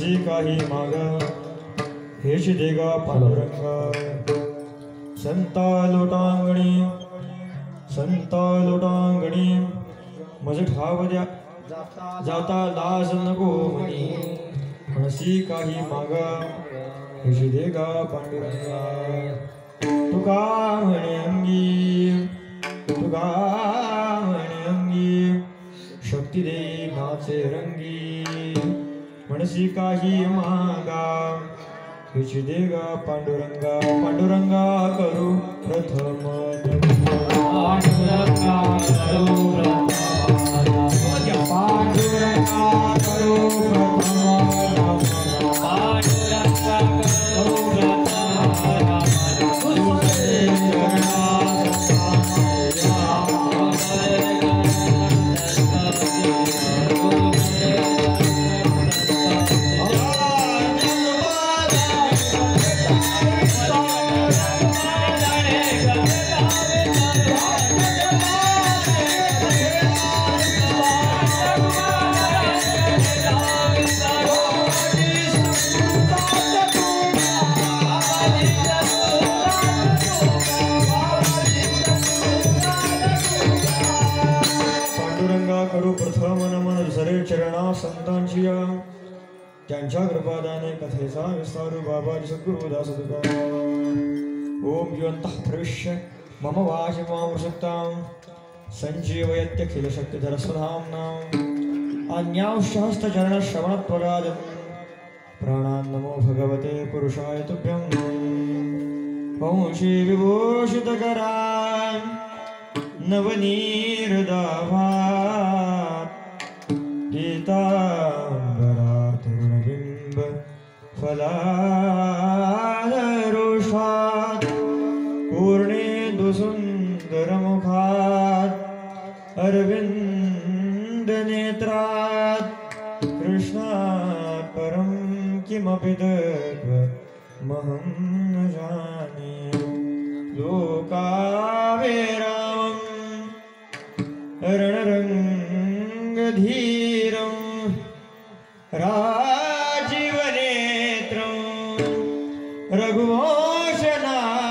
मनसी काही माग हेच देगा पांडुरंगा संता लोटांगणी मज ठाव द्या जाता लाज नको म्हणी मनसी काही माग हेच देगा पांडुरंगा तुका म्हणे अंगी शक्ती दे नाचे रंगी मनसी काही मागा हेच देगा पांडुरंगा पांडुरंगा करू प्रथम पांडुरंगा करू संतांची त्यांच्या कृपादाने कथेचा विस्तारू बाबाजी सद्गुरु दास ओम युवंतः प्रविश्य मम वाचमामृषक्तां संजीवयत्यखिल शक्तिधर स्वधाम्नां अन्यांशहस्तचरण श्रवणत्वगादं प्राणान् नमो भगवते पुरुषाय तुभ्यं वंशी विभूषितकरान् नवनीरदाभात् गीतांबरा तरुणबिंब फलारुषात् पूर्णेन्दु सुन्दरमुखात् अरविन्दनेत्रात् कृष्णात् परं किमपि तत्त्वमहं न जाने लोकावेरामं रणरङ्गधीरं राजीवनेत्रं रघुवंशनाथं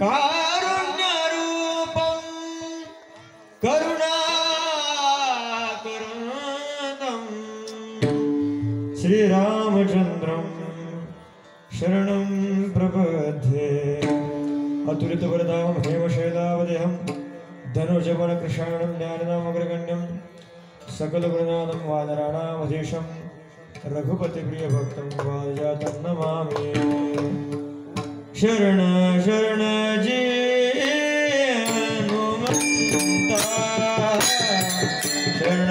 कारुण्यरूपं करुणाकरन्दं श्रीरामचन्द्रं शरणं प्रपद्ये अतुलितवरदां हेमशैलावदेहं धनुजवनकृशाणं ज्ञाननामग्रगण्यं सकलगुणनाथं वानराणामधीशं रघुपतिप्रियभक्तं वादिजातं नमामि शरण शरण जी हनुमन्ता शरण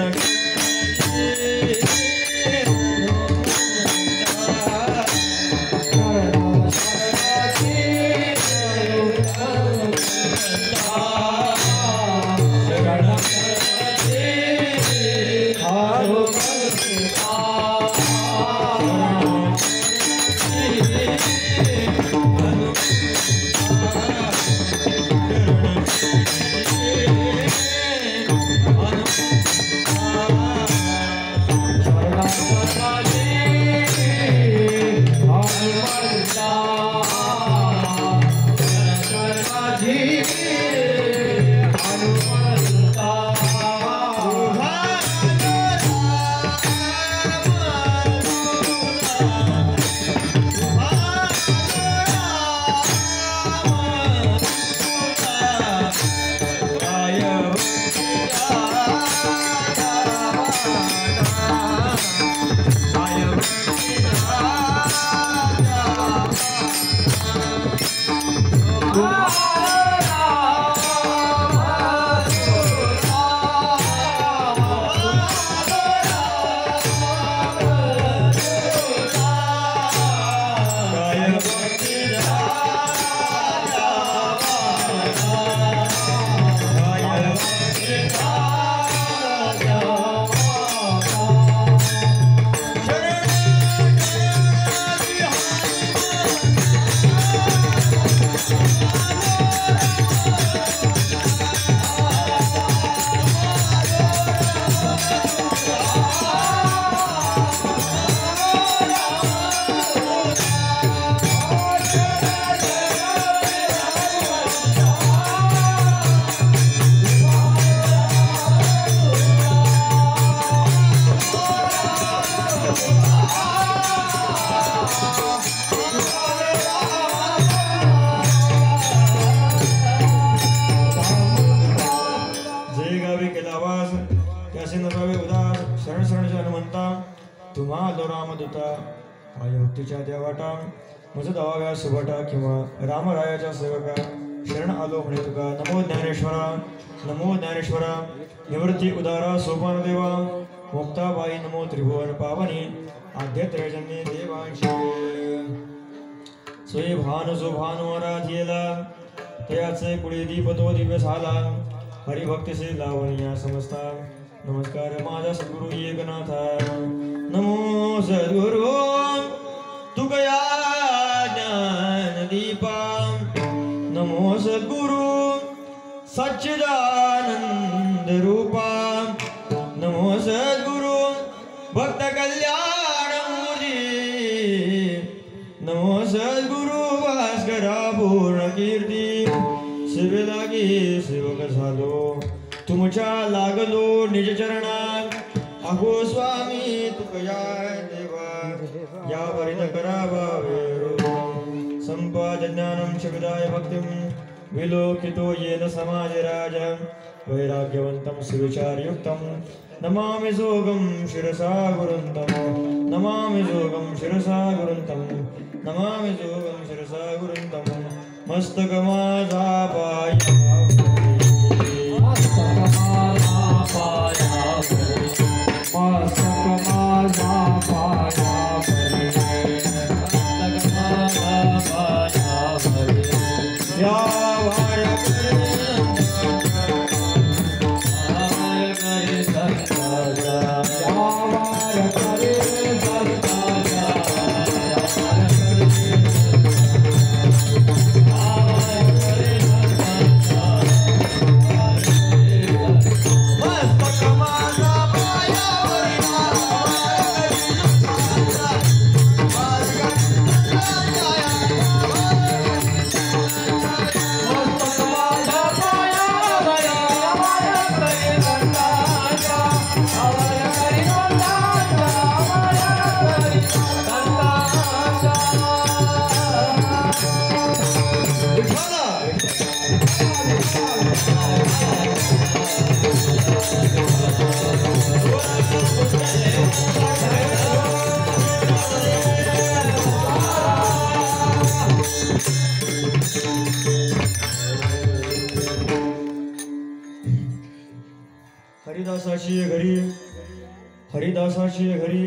नसावे उदास शरण शरणचे हनुमंता तुम्हा आलो रामदूता आई भक्तीच्या देवाटा मज दवाव्या सुभटा किंवा रामरायाच्या सेवका शरण आलो म्हणे तुका नमो ज्ञानेश्वरा निवृत्ती उदारा सोपान देवा मुक्ताबाई नमो त्रिभुवन पावनी आद्यत्रयजन्य देवांशी सोयी भान जो भानुआराध्येला तयाचे कुळी दीप तो दिव्य झाला हरिभक्तीसे लावणीया समजता नमस्कार माझा सद्गुरु एकनाथा नमो सद्गुरु तुकया ज्ञान दीपा नमो सद्गुरु सच्चिदानंद रूपा नमो सद्गुरु भक्त कल्याण मूर्ती नमो सद्गुरु भास्करा पूर्ण कीर्ती सेवेलागी सेवक झालो तुमच्या लागलो निज चरणात अहो स्वामी तुकया देवा या परिण करावा संपाद ज्ञानम शब्दाय भक्तिम विलोकितो येन समाज राज वैराग्यवंतं सुविचारयुक्तं नमामि जोगं शिरसा गुरुन्तं नमामि जोगं शिरसा गुरुन्तं नमामि जोगं शिरसा गुरुन्तं मस्तक माझा पाया हरिदासाची घरी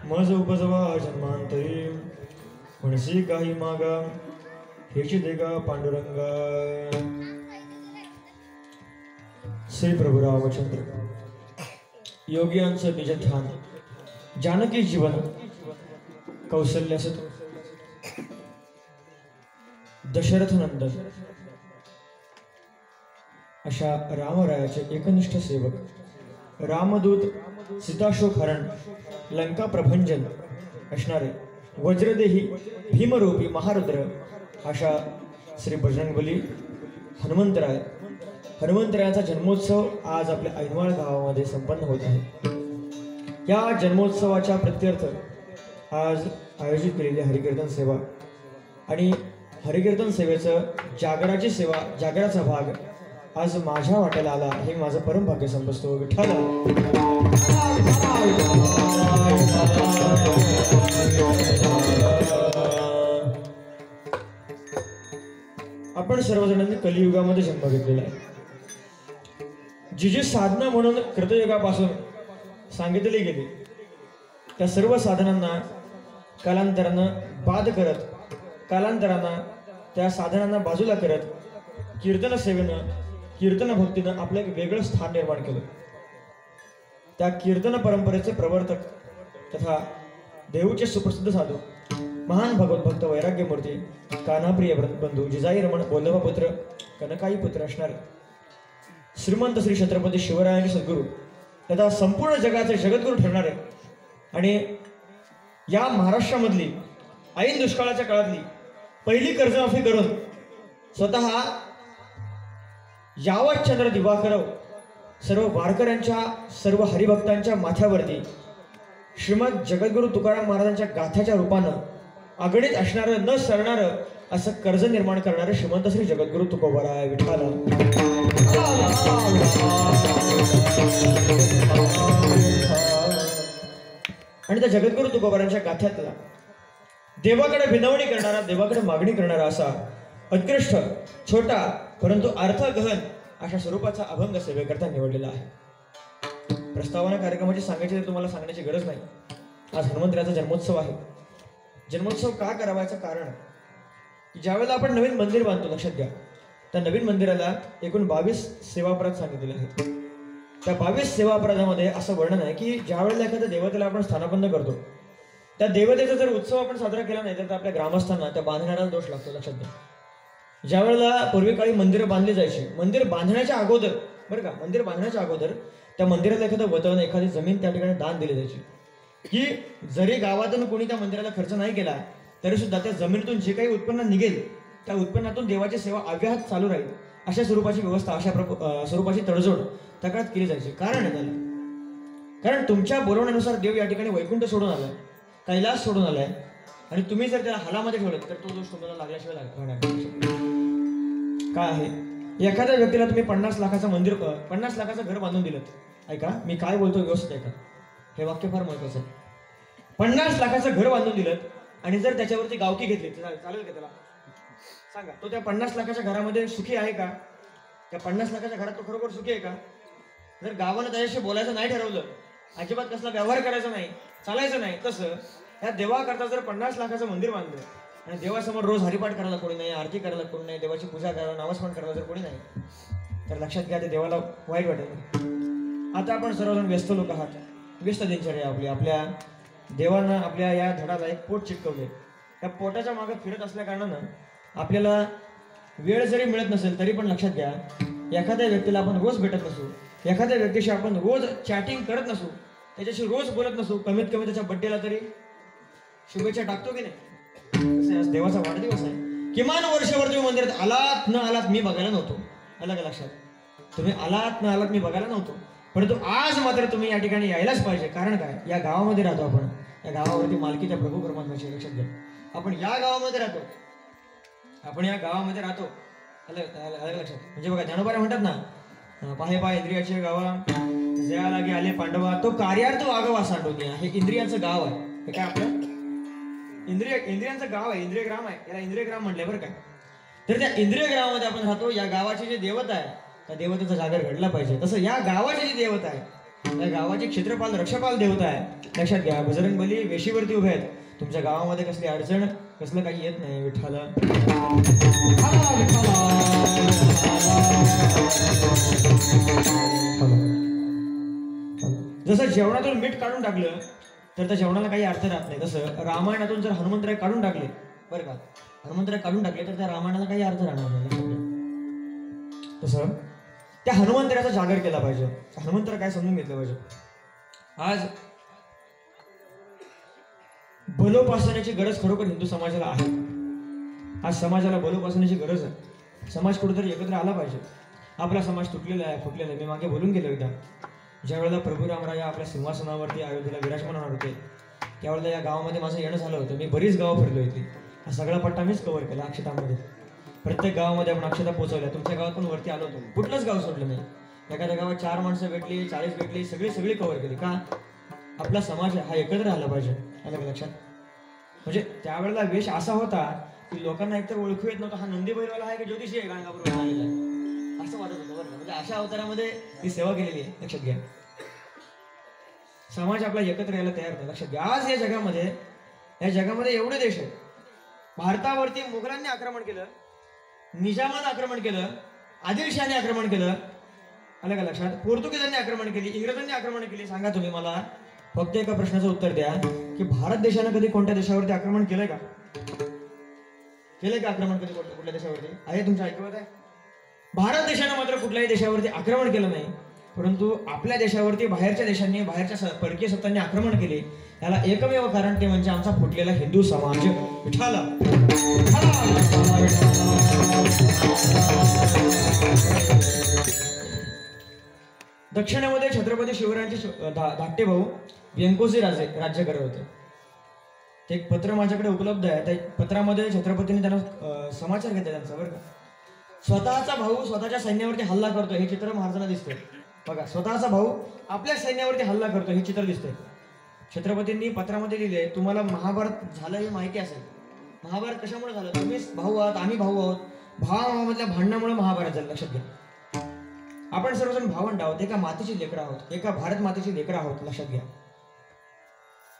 मज उपजवा जन्मांतरी म्हणसी काही मागा हेची देगा पांडुरंगा श्री प्रभु रामचंद्र योगियांचं निज ध्यान जानकी जीवन कौशल्यासत दशरथ नंदन अशा रामरायाचे एकनिष्ठ सेवक रामदूत सीताशोक हरण लंका प्रभंजन असणारे वज्रदेही भीमरूपी महारुद्र अशा श्री बजरंगबली हनुमंतरायाचा जन्मोत्सव आज आपल्या ऐनवाळ गावामध्ये संपन्न होत आहे। या जन्मोत्सवाच्या प्रत्यर्थ आज आयोजित केलेली हरिकीर्तन सेवा आणि हरिकीर्तन सेवेचं जागराचा भाग आज माझ्या वाट्याला आला हे माझं परम भाग्य समजतो। विठ्ठल आपण सर्वजणांनी कलियुगामध्ये जन्म घेतलेला आहे। जी साधना म्हणून कृतयुगापासून सांगितली गेली त्या सर्व साधनांना कालांतरानं बाद करत कालांतरानं त्या साधनांना बाजूला करत कीर्तन सेवेनं कीर्तन भक्तीनं आपलं एक वेगळं स्थान निर्माण केलं। त्या कीर्तन परंपरेचे प्रवर्तक तथा देऊचे सुप्रसिद्ध साधू महान भगवत भक्त वैराग्यमूर्ती कान्हाप्रिय बंधू जिजाई रमण वल्लभपुत्र कनकाई पुत्र असणारे श्रीमंत श्री छत्रपती शिवरायांचे सद्गुरू तथा संपूर्ण जगाचे जगद्गुरू ठरणारे आणि या महाराष्ट्रामधली ऐन दुष्काळाच्या काळातली पहिली कर्जमाफी करून स्वतः यावतचंद्र दिवाकरव सर्व वारकऱ्यांच्या सर्व हरिभक्तांच्या माथ्यावरती श्रीमद जगद्गुरू तुकाराम महाराजांच्या गाथ्याच्या रूपानं अगणित असणारं न सरणारं असं कर्ज निर्माण करणारे श्रीमंत श्री जगद्गुरु तुकोबाराय विठाला. आणि त्या जगद्गुरु तुकोबारांच्या गाथ्यातला देवाकडे विनवणी करणारा, देवाकडे मागणी करणारा असा उत्कृष्ट छोटा परंतु अर्थ गहन अशा स्वरूपाचा अभंग सेवेकरता निवडलेला आहे. प्रस्तावना कार्यक्रमाची सांगायची तर तुम्हाला सांगण्याची गरज नाही. आज हनुमंतराचा जन्मोत्सव आहे. जन्मोत्सव का करावा याचं कारण की ज्यावेळेला आपण नवीन मंदिर बांधतो, लक्षात घ्या, त्या नवीन मंदिराला एकूण 22 सेवापराध सांगितलेले आहेत. त्या 22 सेवापराधामध्ये असं वर्णन आहे की ज्यावेळेला एखाद्या देवतेला आपण स्थानापन्न करतो, त्या देवतेचा जर उत्सव आपण साजरा केला नाही तर आपल्या ग्रामस्थांना त्या बांधणाऱ्याला दोष लागतो. लक्षात घ्या. ज्यावेळेला पूर्वी काळी मंदिरं बांधली जायची, मंदिर बांधण्याच्या अगोदर बरं का, मंदिर बांधण्याच्या अगोदर त्या मंदिराला एखादं वतन, एखादी जमीन त्या ठिकाणी दान दिली जायची की जरी गावातून कोणी त्या मंदिराला खर्च नाही केला तरी सुद्धा त्या जमिनीतून जे काही उत्पन्न निघेल त्या उत्पन्नातून देवाची सेवा अव्याहत चालू राहील अशा स्वरूपाची व्यवस्था, अशा स्वरूपाची तडजोड त्या काळात केली जायची. कारण आहे त्याला, कारण तुमच्या बोलवण्यानुसार देव या ठिकाणी वैकुंठ सोडून आलाय, कैलास सोडून आलाय आणि तुम्ही जर त्याला हालामध्ये ठेवलं तर तो दोष तुम्हाला लागल्याशिवाय लागणार. काय आहे, एखाद्या व्यक्तीला तुम्ही 50 लाखाचं मंदिर, 50 लाखाचं घर बांधून दिलं. ऐका, मी काय बोलतो व्यवस्थित ऐका, हे वाक्य फार महत्वाचं आहे. 50 लाखाचं घर बांधून दिलं आणि जर त्याच्यावरती गावकी घेतली चालेल का त्याला? सांगा, तो त्या 50 लाखाच्या घरामध्ये सुखी आहे का? त्या 50 लाखाच्या घरात तो खरोखर सुखी आहे का? जर गावानं त्याच्याशी बोलायचं नाही ठरवलं, अजिबात कसला व्यवहार करायचा नाही, चालायचं नाही, तसं या देवाकरता जर 50 लाखाचं मंदिर बांधलं आणि देवासमोर रोज हरिपाठ करायला कोणी नाही, आरती करायला कोणी नाही, देवाची पूजा करायला, नामस्मरण करायला जर कोणी नाही, तर लक्षात घ्या ते देवाला वाईट वाटेल. आता आपण सर्वजण व्यस्त लोक आहात, व्यस्त दिनचर्या आपली. आपल्या देवानं आपल्या या धडाला एक पोट चिटकवले. त्या पोटाच्या मागे फिरत असल्या कारणानं आपल्याला वेळ जरी मिळत नसेल तरी पण लक्षात घ्या, एखाद्या व्यक्तीला आपण रोज भेटत नसू, एखाद्या व्यक्तीशी आपण रोज चॅटिंग करत नसू, त्याच्याशी रोज बोलत नसू, कमीत कमी त्याच्या बड्डेला तरी शुभेच्छा टाकतो की नाही? आज देवाचा वाढदिवस आहे, किमान वर्षभर तुम्ही मंदिरात आलात न आलात मी बघायला नव्हतो. आलं का लक्षात? तुम्ही आलात न आलात मी बघायला नव्हतो, परंतु आज मात्र तुम्ही या ठिकाणी यायलाच पाहिजे. कारण काय, या गावामध्ये राहतो आपण, या गावावरती मालकीच्या प्रभू परमात्म्याची. लक्षात घ्या, आपण या गावामध्ये राहतो, आपण या गावामध्ये राहतो. आलं लक्षात? म्हणजे बघा, ज्ञानोबा म्हणतात ना, पाहे पा इंद्रियाचे गावा जया लागे आले पांडवा, तो कार्यार्थ वागवा सांडोनिया. हे इंद्रियांचं गाव आहे. हे काय आपलं इंद्रियांचं गाव आहे, इंद्रिय ग्राम आहे, याला इंद्रिय ग्राम म्हणले बरं काय. तर त्या इंद्रिय ग्रामामध्ये आपण राहतो. या गावाची जी देवता आहे त्या देवतेचा जागर घडला पाहिजे. तसं या गावाची जी देवता आहे, त्या गावाची क्षेत्रपाल रक्षपाल देवता आहे. लक्षात घ्या, बजरंगबली वेशीवरती उभे आहेत. तुमच्या गावामध्ये कसली अडचण, कसलं काही येत नाही. विठ्ठला जसं जेवणातून मीठ काढून टाकलं तर त्या जेवणाला काही अर्थ राहत नाही, तसं रामायणातून जर हनुमंतराय काढून टाकले, बरं का, हनुमंतराय काढून टाकले तर त्या रामायणाला काही अर्थ राहणार नाही. तसं त्या हनुमंतराचा जागर केला पाहिजे. हनुमंतर काय समजून घेतलं पाहिजे. आज बलोपासनेची गरज खरोखर हिंदू समाजाला आहे. आज समाजाला बलोपासनेची गरज आहे. समाज कुठेतरी एकत्र आला पाहिजे. आपला समाज तुटलेला आहे, फुटलेला आहे. मी मागे बोलून गेलो एकदा, ज्या वेळेला प्रभू रामराय आपल्या सिंहासनावरती अयोध्येला विराजमान होणार होते त्यावेळेला या गावामध्ये माझं येणं झालं होतं. मी बरीच गावं फिरलो इथे. हा सगळा पट्टा मीच कव्हर केला अक्षतामध्ये. प्रत्येक गावामध्ये आपण अक्षता पोहोचवल्या. तुमच्या गावात पण वरती आलो होतो, कुठलंच गाव सोडलं नाही. एखाद्या गावात 4 माणसं भेटली, 40 भेटली, सगळी कव्हर केली. का? आपला समाज हा एकत्र आला पाहिजे. आलं का लक्षात? म्हणजे त्यावेळेला वेश असा होता की लोकांना एकतर ओळखू येत नव्हतं, हा नंदी बैलवाला आहे की ज्योतिषी आहे गाणगापूर आलेला आहे असं वाटत होतं बरं. म्हणजे अशा अवतारामध्ये ती सेवा केलेली आहे. लक्षात घ्या, समाज आपला एकत्र यायला तयार नाही. लक्षात घ्या, आज या जगामध्ये एवढे देश आहेत. भारतावरती मुघलांनी आक्रमण केलं, निजामानं आक्रमण केलं, आदिलशहाने आक्रमण केलं. आलं का लक्षात? पोर्तुगीजांनी आक्रमण केली, इंग्रजांनी आक्रमण केली. सांगा तुम्ही मला फक्त एका प्रश्नाचं उत्तर द्या की भारत देशानं कधी कोणत्या देशावरती आक्रमण केलंय का? केलंय का आक्रमण कधी कुठल्या देशावरती? आहे तुमच्या ऐकवत आहे? भारत देशानं मात्र कुठल्याही देशावरती आक्रमण केलं नाही, परंतु आपल्या देशावरती बाहेरच्या देशांनी, बाहेरच्या परकीय सत्तांनी आक्रमण केले. याला एकमेव कारण ते म्हणजे आमचा फुटलेला हिंदू समाज. विठाला दक्षिणेमध्ये छत्रपती शिवरायांचे धाकटे भाऊ व्यंकोजी राज्य करत होते. ते एक पत्र माझ्याकडे उपलब्ध आहे. त्या पत्रामध्ये छत्रपतींनी त्यांना समाचार घेतला त्यांचा, बरं का. स्वतःचा भाऊ स्वतःच्या सैन्यावरती हल्ला करतो हे चित्र महाराजांना दिसतंय. बघा, स्वतःचा भाऊ आपल्या सैन्यावरती हल्ला करतो हे चित्र दिसतंय. छत्रपतींनी पत्रामध्ये लिहिले, तुम्हाला महाभारत झालं हे माहिती असेल. महाभारत कशामुळे झालं? तुम्ही भाऊ आहात, आम्ही भाऊ आहोत. भावामधल्या भांडणामुळे महाभारत झालं, लक्षात घ्या. आपण सर्वजण भावंड आहोत, एका मातेची लेकरं आहोत, एका भारत मातेची लेकरं आहोत, लक्षात घ्या.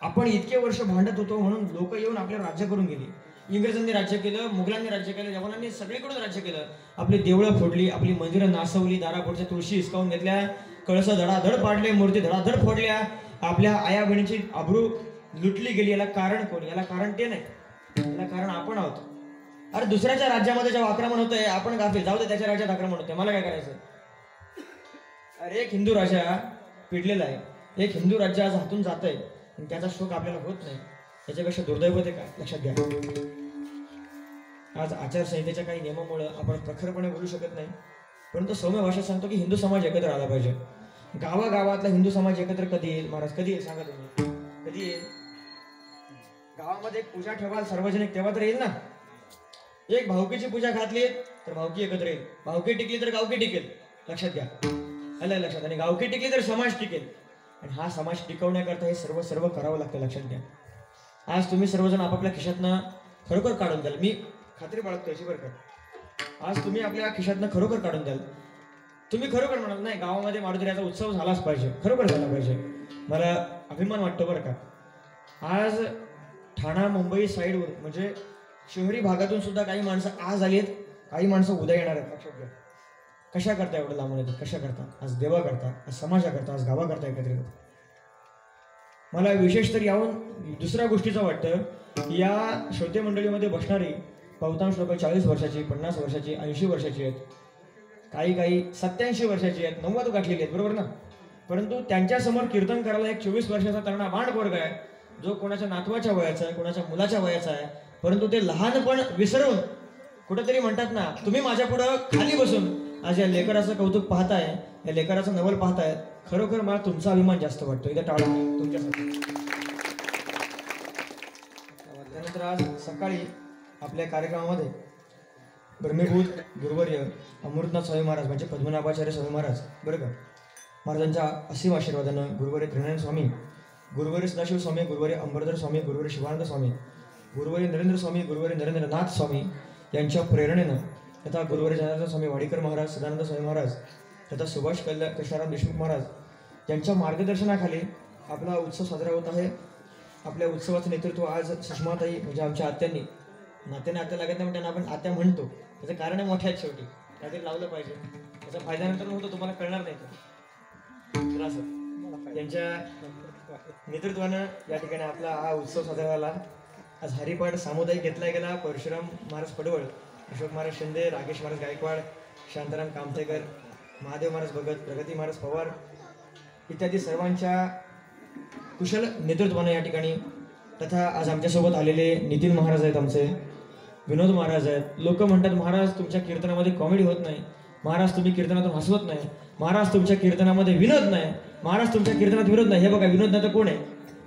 आपण इतके वर्ष भांडत होतो म्हणून लोक येऊन आपल्यावर राज्य करून गेली. इंग्रजांनी राज्य केलं, मुघलांनी राज्य केलं, यवनांनी सगळीकडून राज्य केलं. आपली देवळं फोडली, आपली मंदिरं नासवली, दारापुढच्या तुळशी हिसकावून घेतल्या, कळस धडाधड पाडले, मूर्ती धडाधड फोडल्या, आपल्या आया बहिणीची आबरू लुटली गेली. याला कारण कोण? याला कारण ते नाही, याला कारण आपण आहोत. अरे दुसऱ्याच्या राज्यामध्ये जेव्हा आक्रमण होतंय आपण गाफील, जाऊ दे त्याच्या राज्यात आक्रमण होतंय, मला काय करायचं? अरे एक हिंदू राजा पिडलेला आहे, एक हिंदू राज्य आज हातून जातंय आणि त्याचा शोक आपल्याला होत नाही, याच्यापेक्षा दुर्दैव ते काय? लक्षात घ्या. आज आचारसंहितेच्या काही नियमामुळे आपण प्रखरपणे बोलू शकत नाही, परंतु सौम्य भाषेत सांगतो की हिंदू समाज एकत्र आला पाहिजे. गावागावातला हिंदू समाज एकत्र कधी येईल महाराज? कधी येईल सांगा तुम्ही? कधी येईल? गावामध्ये एक पूजा ठेवाल सार्वजनिक, तेव्हा तर येईल ना. एक भावकीची पूजा घातली तर भावकी एकत्र येईल, भावकी टिकली तर गावकी टिकेल, लक्षात घ्या. आलं लक्षात? आणि गावकी टिकली तर समाज टिकेल, आणि हा समाज टिकवण्याकरता हे सर्व करावं लागतं, लक्षात घ्या. आज तुम्ही सर्वजण आपापल्या खिशातनं खरोखर काढून द्याल, मी खात्री बाळगतो याची, बरं का. आज तुम्ही आपल्या खिशातनं खरोखर काढून द्याल. तुम्ही खरोखर म्हणाल नाही गावामध्ये मारुतीचा उत्सव झालाच पाहिजे, खरोखर झाला पाहिजे, मला अभिमान वाटतो, बरं का. आज ठाणा मुंबई साईडवर म्हणजे शहरी भागातून सुद्धा काही माणसं आज आली आहेत, काही माणसं उद्या येणार आहेत, लक्षात घ्या. कशा करता एवढं लांबून येतात? कशा करता? आज देवा करता, आज समाजा करता, आज गावा करता एकत्रित. मला विशेष तर याहून दुसऱ्या गोष्टीचं वाटतं, या श्रोते मंडळीमध्ये बसणारी बहुतांश लोक 40 वर्षाची, 50 वर्षाची, 80 वर्षाची आहेत, काही 87 वर्षाची आहेत, 90 गाठलेली आहेत, बरोबर ना. परंतु त्यांच्यासमोर कीर्तन करायला एक 24 वर्षाचा तरुणा बांड वर्ग आहे, जो कोणाच्या नातवाच्या वयाचा आहे, कोणाच्या मुलाच्या वयाचा आहे, परंतु ते लहानपण विसरून कुठेतरी म्हणतात ना, तुम्ही माझ्या पुढं खाली बसून आज या लेकराचं कौतुक पाहताय, या लेकराचं नवल पाहताय, खरोखर मला तुमचा अभिमान जास्त वाटतो. इथं टाळा तुमच्यासाठी. त्यानंतर आज सकाळी आपल्या कार्यक्रमामध्ये ब्रह्मीभूत गुरुवर्य अमृतनाथ स्वामी महाराज म्हणजे पद्मनाभाचार्य स्वामी महाराज, बरं का, महाराजांच्या असीम आशीर्वादानं गुरुवर्य त्रिनारायण स्वामी, गुरुवर्य सदाशिव स्वामी, गुरुवर्य अंबरधर स्वामी, गुरुवर्य शिवानंद स्वामी, गुरुवर्य नरेंद्र स्वामी, गुरुवर्य नरेंद्रनाथ स्वामी यांच्या प्रेरणेनं तथा गुरुवर्य जनार्दन स्वामी वाडीकर महाराज, सदानंद स्वामी महाराज तथा सुभाष कृष्णाराम देशमुख महाराज यांच्या मार्गदर्शनाखाली आपला उत्सव साजरा होत आहे. आपल्या उत्सवाचं नेतृत्व आज सुषमाताई म्हणजे आमच्या आत्यांनी, नात्याने आत्या लागत नाही पण त्यांना आपण आत्या म्हणतो, त्याचं कारण आहे मोठ्या आहेत, शेवटी काहीतरी लावलं पाहिजे, त्याचा फायदा नंतर होतो, तुम्हाला कळणार नाही तर असं त्यांच्या नेतृत्वानं या ठिकाणी आपला हा उत्सव साजरा झाला. आज हरिपाठ सामुदायिक घेतला गेला. परशुराम महाराज पडवळ, अशोक महाराज शिंदे, राकेश महाराज गायकवाड, शांताराम कामतेकर, महादेव महाराज भगत, प्रगती महाराज पवार इत्यादी सर्वांच्या कुशल नेतृत्वाने या ठिकाणी, तथा आज आमच्यासोबत आलेले नितीन महाराज आहेत, आमचे विनोद महाराज आहेत. लोक म्हणतात महाराज तुमच्या कीर्तनामध्ये कॉमेडी होत नाही, महाराज तुम्ही कीर्तनातून हसवत नाही, महाराज तुमच्या कीर्तनामध्ये विनोद नाही, महाराज तुमच्या कीर्तनात विनोद नाही. हे बघा, विनोद नाही तर कोण आहे?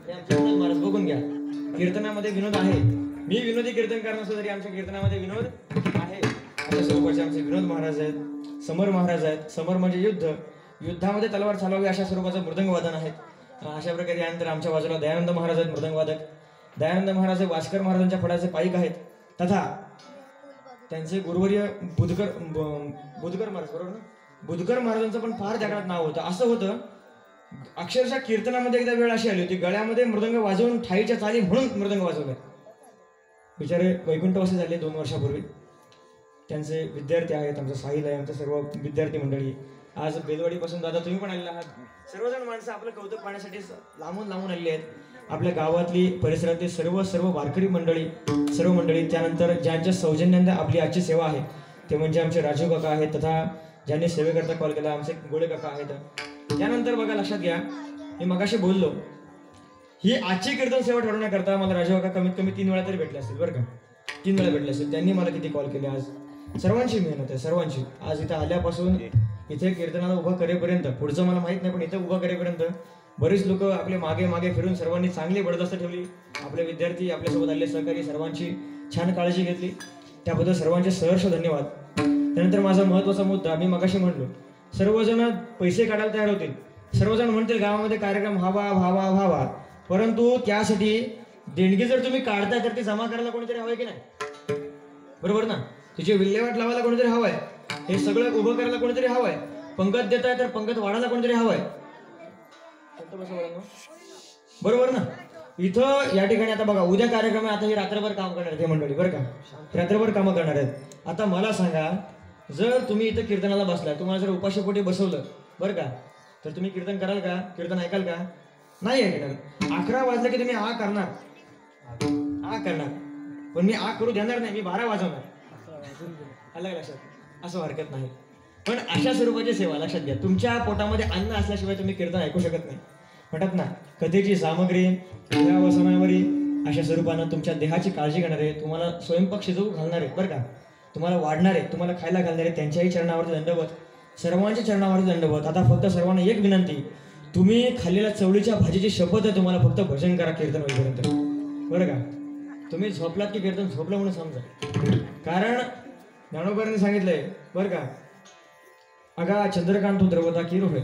हे आमचे विनोद महाराज, बघून घ्या. कीर्तनामध्ये विनोद आहे. मी विनोदी कीर्तन करणार असतो तरी आमच्या कीर्तनामध्ये विनोद आहे. अशा स्वरूपाचे आमचे विनोद महाराज आहेत. समर महाराज आहेत. समर म्हणजे युद्ध, युद्धामध्ये तलवार चालवावी अशा स्वरूपाचं मृदंगवादन आहेत. अशा प्रकारे यानंतर आमच्या बाजूला दयानंद महाराज आहेत, मृदंगवादक. दयानंद महाराज हे वास्कर महाराजांच्या फडाचे पाईक आहेत, तथा त्यांचे गुरुवर्य बुधकर महाराज, बरोबर ना, बुधकर महाराजांचं पण फार त्या काळात नाव होतं. असं होतं अक्षरशः कीर्तनामध्ये एकदा वेळ अशी आली होती, गळ्यामध्ये मृदंग वाजवून ठाईच्या चाली म्हणून मृदंग वाजवले. बिचारे वैकुंठवासी झाले 2 वर्षापूर्वी. त्यांचे विद्यार्थी आहेत, आमचं साहिल आहे, आमचं सर्व विद्यार्थी मंडळी. आज बेलवाडीपासून दादा तुम्ही पण आलेला आहात. सर्वजण माणसं आपलं कौतुक पाहण्यासाठी लांबून आलेली आहेत. आपल्या गावातली परिसरातली सर्व वारकरी मंडळी, सर्व मंडळी. त्यानंतर ज्यांच्या सौजन्याने आपली आजची सेवा आहे ते म्हणजे आमचे राजीव काका आहेत, तथा ज्यांनी सेवेकरता कॉल केला आमचे गोळे काका आहेत. त्यानंतर बघा, लक्षात घ्या, मी मगाशी बोललो, ही आजची कीर्तन सेवा ठरवण्याकरता मला राजीव काका कमीत कमी 3 वेळा तरी भेटले असतील, बरं का, 3 वेळा भेटले असतील. त्यांनी मला किती कॉल केले. आज सर्वांची मेहनत आहे, सर्वांची. आज इथं आल्यापासून इथे कीर्तनाला उभं करेपर्यंत, पुढचं मला माहित नाही, पण इथं उभं करेपर्यंत बरेच लोक आपले मागे मागे फिरून सर्वांनी चांगली बडदस्त ठेवली. आपले विद्यार्थी, आपल्यासोबत आलेले सहकारी सर्वांची छान काळजी घेतली. त्याबद्दल सर्वांचे सहर्ष धन्यवाद. त्यानंतर माझा महत्त्वाचा मुद्दा, मी मगाशी म्हटलो, सर्वजण पैसे काढायला तयार होतील, सर्वजण म्हणतील गावामध्ये कार्यक्रम व्हावा व्हावा व्हावा, परंतु त्यासाठी देणगी जर तुम्ही काढताय तर ती जमा करायला कोणीतरी हवंय की नाही? बरोबर ना? तिची विल्हेवाट लावायला कोणीतरी हवंय, हे सगळं उभं करायला कोणीतरी हवंय, पंगत देताय तर पंगत वाढायला कोणीतरी हवंय. बरोबर ना? इथं या ठिकाणी आता बघा, उद्या कार्यक्रम आहे, आता ही रात्रभर काम करणार आहेत हे मंडळी, बरं का? रात्रभर कामं करणार आहेत. आता मला सांगा, जर तुम्ही इथं कीर्तनाला बसलाय, तुम्हाला जर उपाशीपोटी बसवलं, बरं का, तर तुम्ही कीर्तन कराल का? कीर्तन ऐकाल का? नाही ऐकणार. 11 वाजले की तुम्ही आ करणार, पण मी आ करू देणार नाही, मी 12 वाजवणार. आलं लक्षात? असं हरकत नाही. पण अशा स्वरूपाची सेवा लक्षात घ्या. तुमच्या पोटामध्ये अन्न असल्याशिवाय तुम्ही कीर्तन ऐकू शकत नाही. म्हणतात ना, कथेची सामग्री या व समयावरी, अशा स्वरूपानं तुमच्या देहाची काळजी घेणारे, तुम्हाला स्वयंपाक शिजवू घालणारे, बरं का, तुम्हाला वाढणारे, तुम्हाला खायला घालणारे, त्यांच्याही चरणावरती दंडवत, सर्वांच्या चरणावरती दंडवत. आता फक्त सर्वांना एक विनंती, तुम्ही खाल्लेल्या चवळीच्या भाजीची शपथ आहे, तुम्हाला फक्त भजन करा कीर्तन होईपर्यंत, बरं का? तुम्ही झोपलात की कीर्तन झोपलं म्हणून समजा. कारण ज्ञानोबांनी सांगितलंय, बरं का, अगा चंद्रकांत द्रवता कीर होय.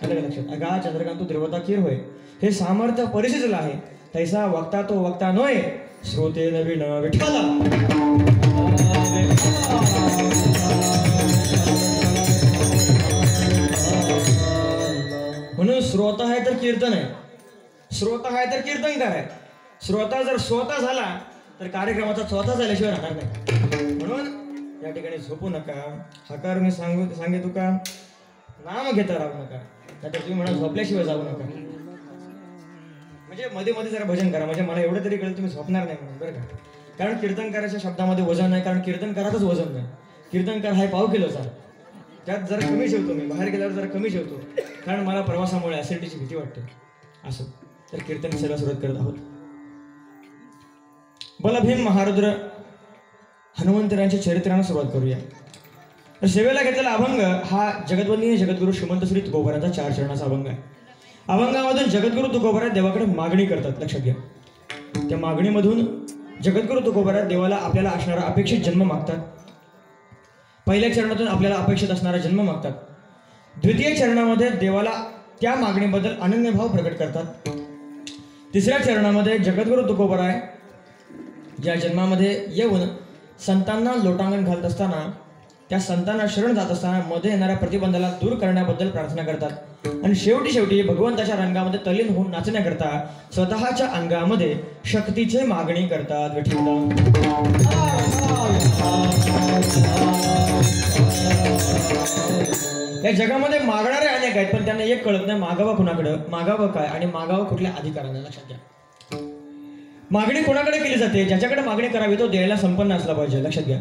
आलं का लक्षात? अगा चंद्रकांत द्रवता कीर होय. हे सामर्थ्य परिस्थितीला आहे, तैसा वक्ता तो वक्ता नोय, श्रोते नवीन विठ्ठला. म्हणून श्रोता आहे तर कीर्तन आहे, श्रोता आहे तर कीर्तनकार आहे. श्रोता जर स्वतः झाला तर कार्यक्रमाचा स्वतः झाल्याशिवाय राहणार नाही. म्हणून या ठिकाणी झोपू नका. हकारून सांगितू का, नाम घेता राहू नका. नाहीतर तुम्ही म्हणा झोपल्याशिवाय जाऊ नका. म्हणजे मध्ये मध्ये जरा भजन करा, म्हणजे मला एवढं तरी कळलं तुम्ही झोपणार नाही म्हणून, बरं का? कारण कीर्तनकाराच्या शब्दामध्ये वजन नाही, कारण कीर्तनकारातच वजन नाही. कीर्तनकार हा पाव किलोचा, त्यात जरा कमी जेवतो मी, बाहेर गेल्यावर जरा कमी जेवतो, कारण मला प्रवासामुळे ऍसिडिटीची भीती वाटते. असं तर कीर्तन सेवा सुरुवात करत आहोत. बलभीम महारुद्र हनुमंतरांच्या चरित्रांना सुरुवात करूया. तर सेवेला घेतलेला अभंग हा जगद्वंदनीय जगद्गुरु श्रीमंत श्री तुकोबारांचा 4 चरणाचा अभंग आहे. अभंगामधून जगद्गुरु तुकोबाराय देवाकडे मागणी करतात. लक्षात घ्या, त्या मागणीमधून जगद्गुरु तुकोबाराय देवाला आपल्याला असणारा अपेक्षित जन्म मागतात. पहिल्या चरणातून आपल्याला अपेक्षित असणारा जन्म मागतात. द्वितीय चरणामध्ये देवाला त्या मागणीबद्दल अनन्यभाव प्रकट करतात. तिसऱ्या चरणामध्ये जगद्गुरु तुकोबाराय ज्या जन्मामध्ये येऊन संतांना लोटांगण घालत असताना, त्या संतांना शरण जात असताना मध्ये येणाऱ्या प्रतिबंधाला दूर करण्याबद्दल प्रार्थना करतात. आणि शेवटी भगवंताच्या रंगामध्ये तल्लीन होऊन नाचण्याकरता स्वतःच्या अंगामध्ये शक्तीची मागणी करतात. या जगामध्ये मागणारे अनेक आहेत, पण त्यांना एक कळत नाही, मागावं कुणाकडं, मागावं काय आणि मागावं कुठल्या अधिकाराने. लक्षात घ्या, मागणी कोणाकडे केली जाते? ज्याच्याकडे मागणी करावी तो द्यायला संपन्न असला पाहिजे. लक्षात घ्या,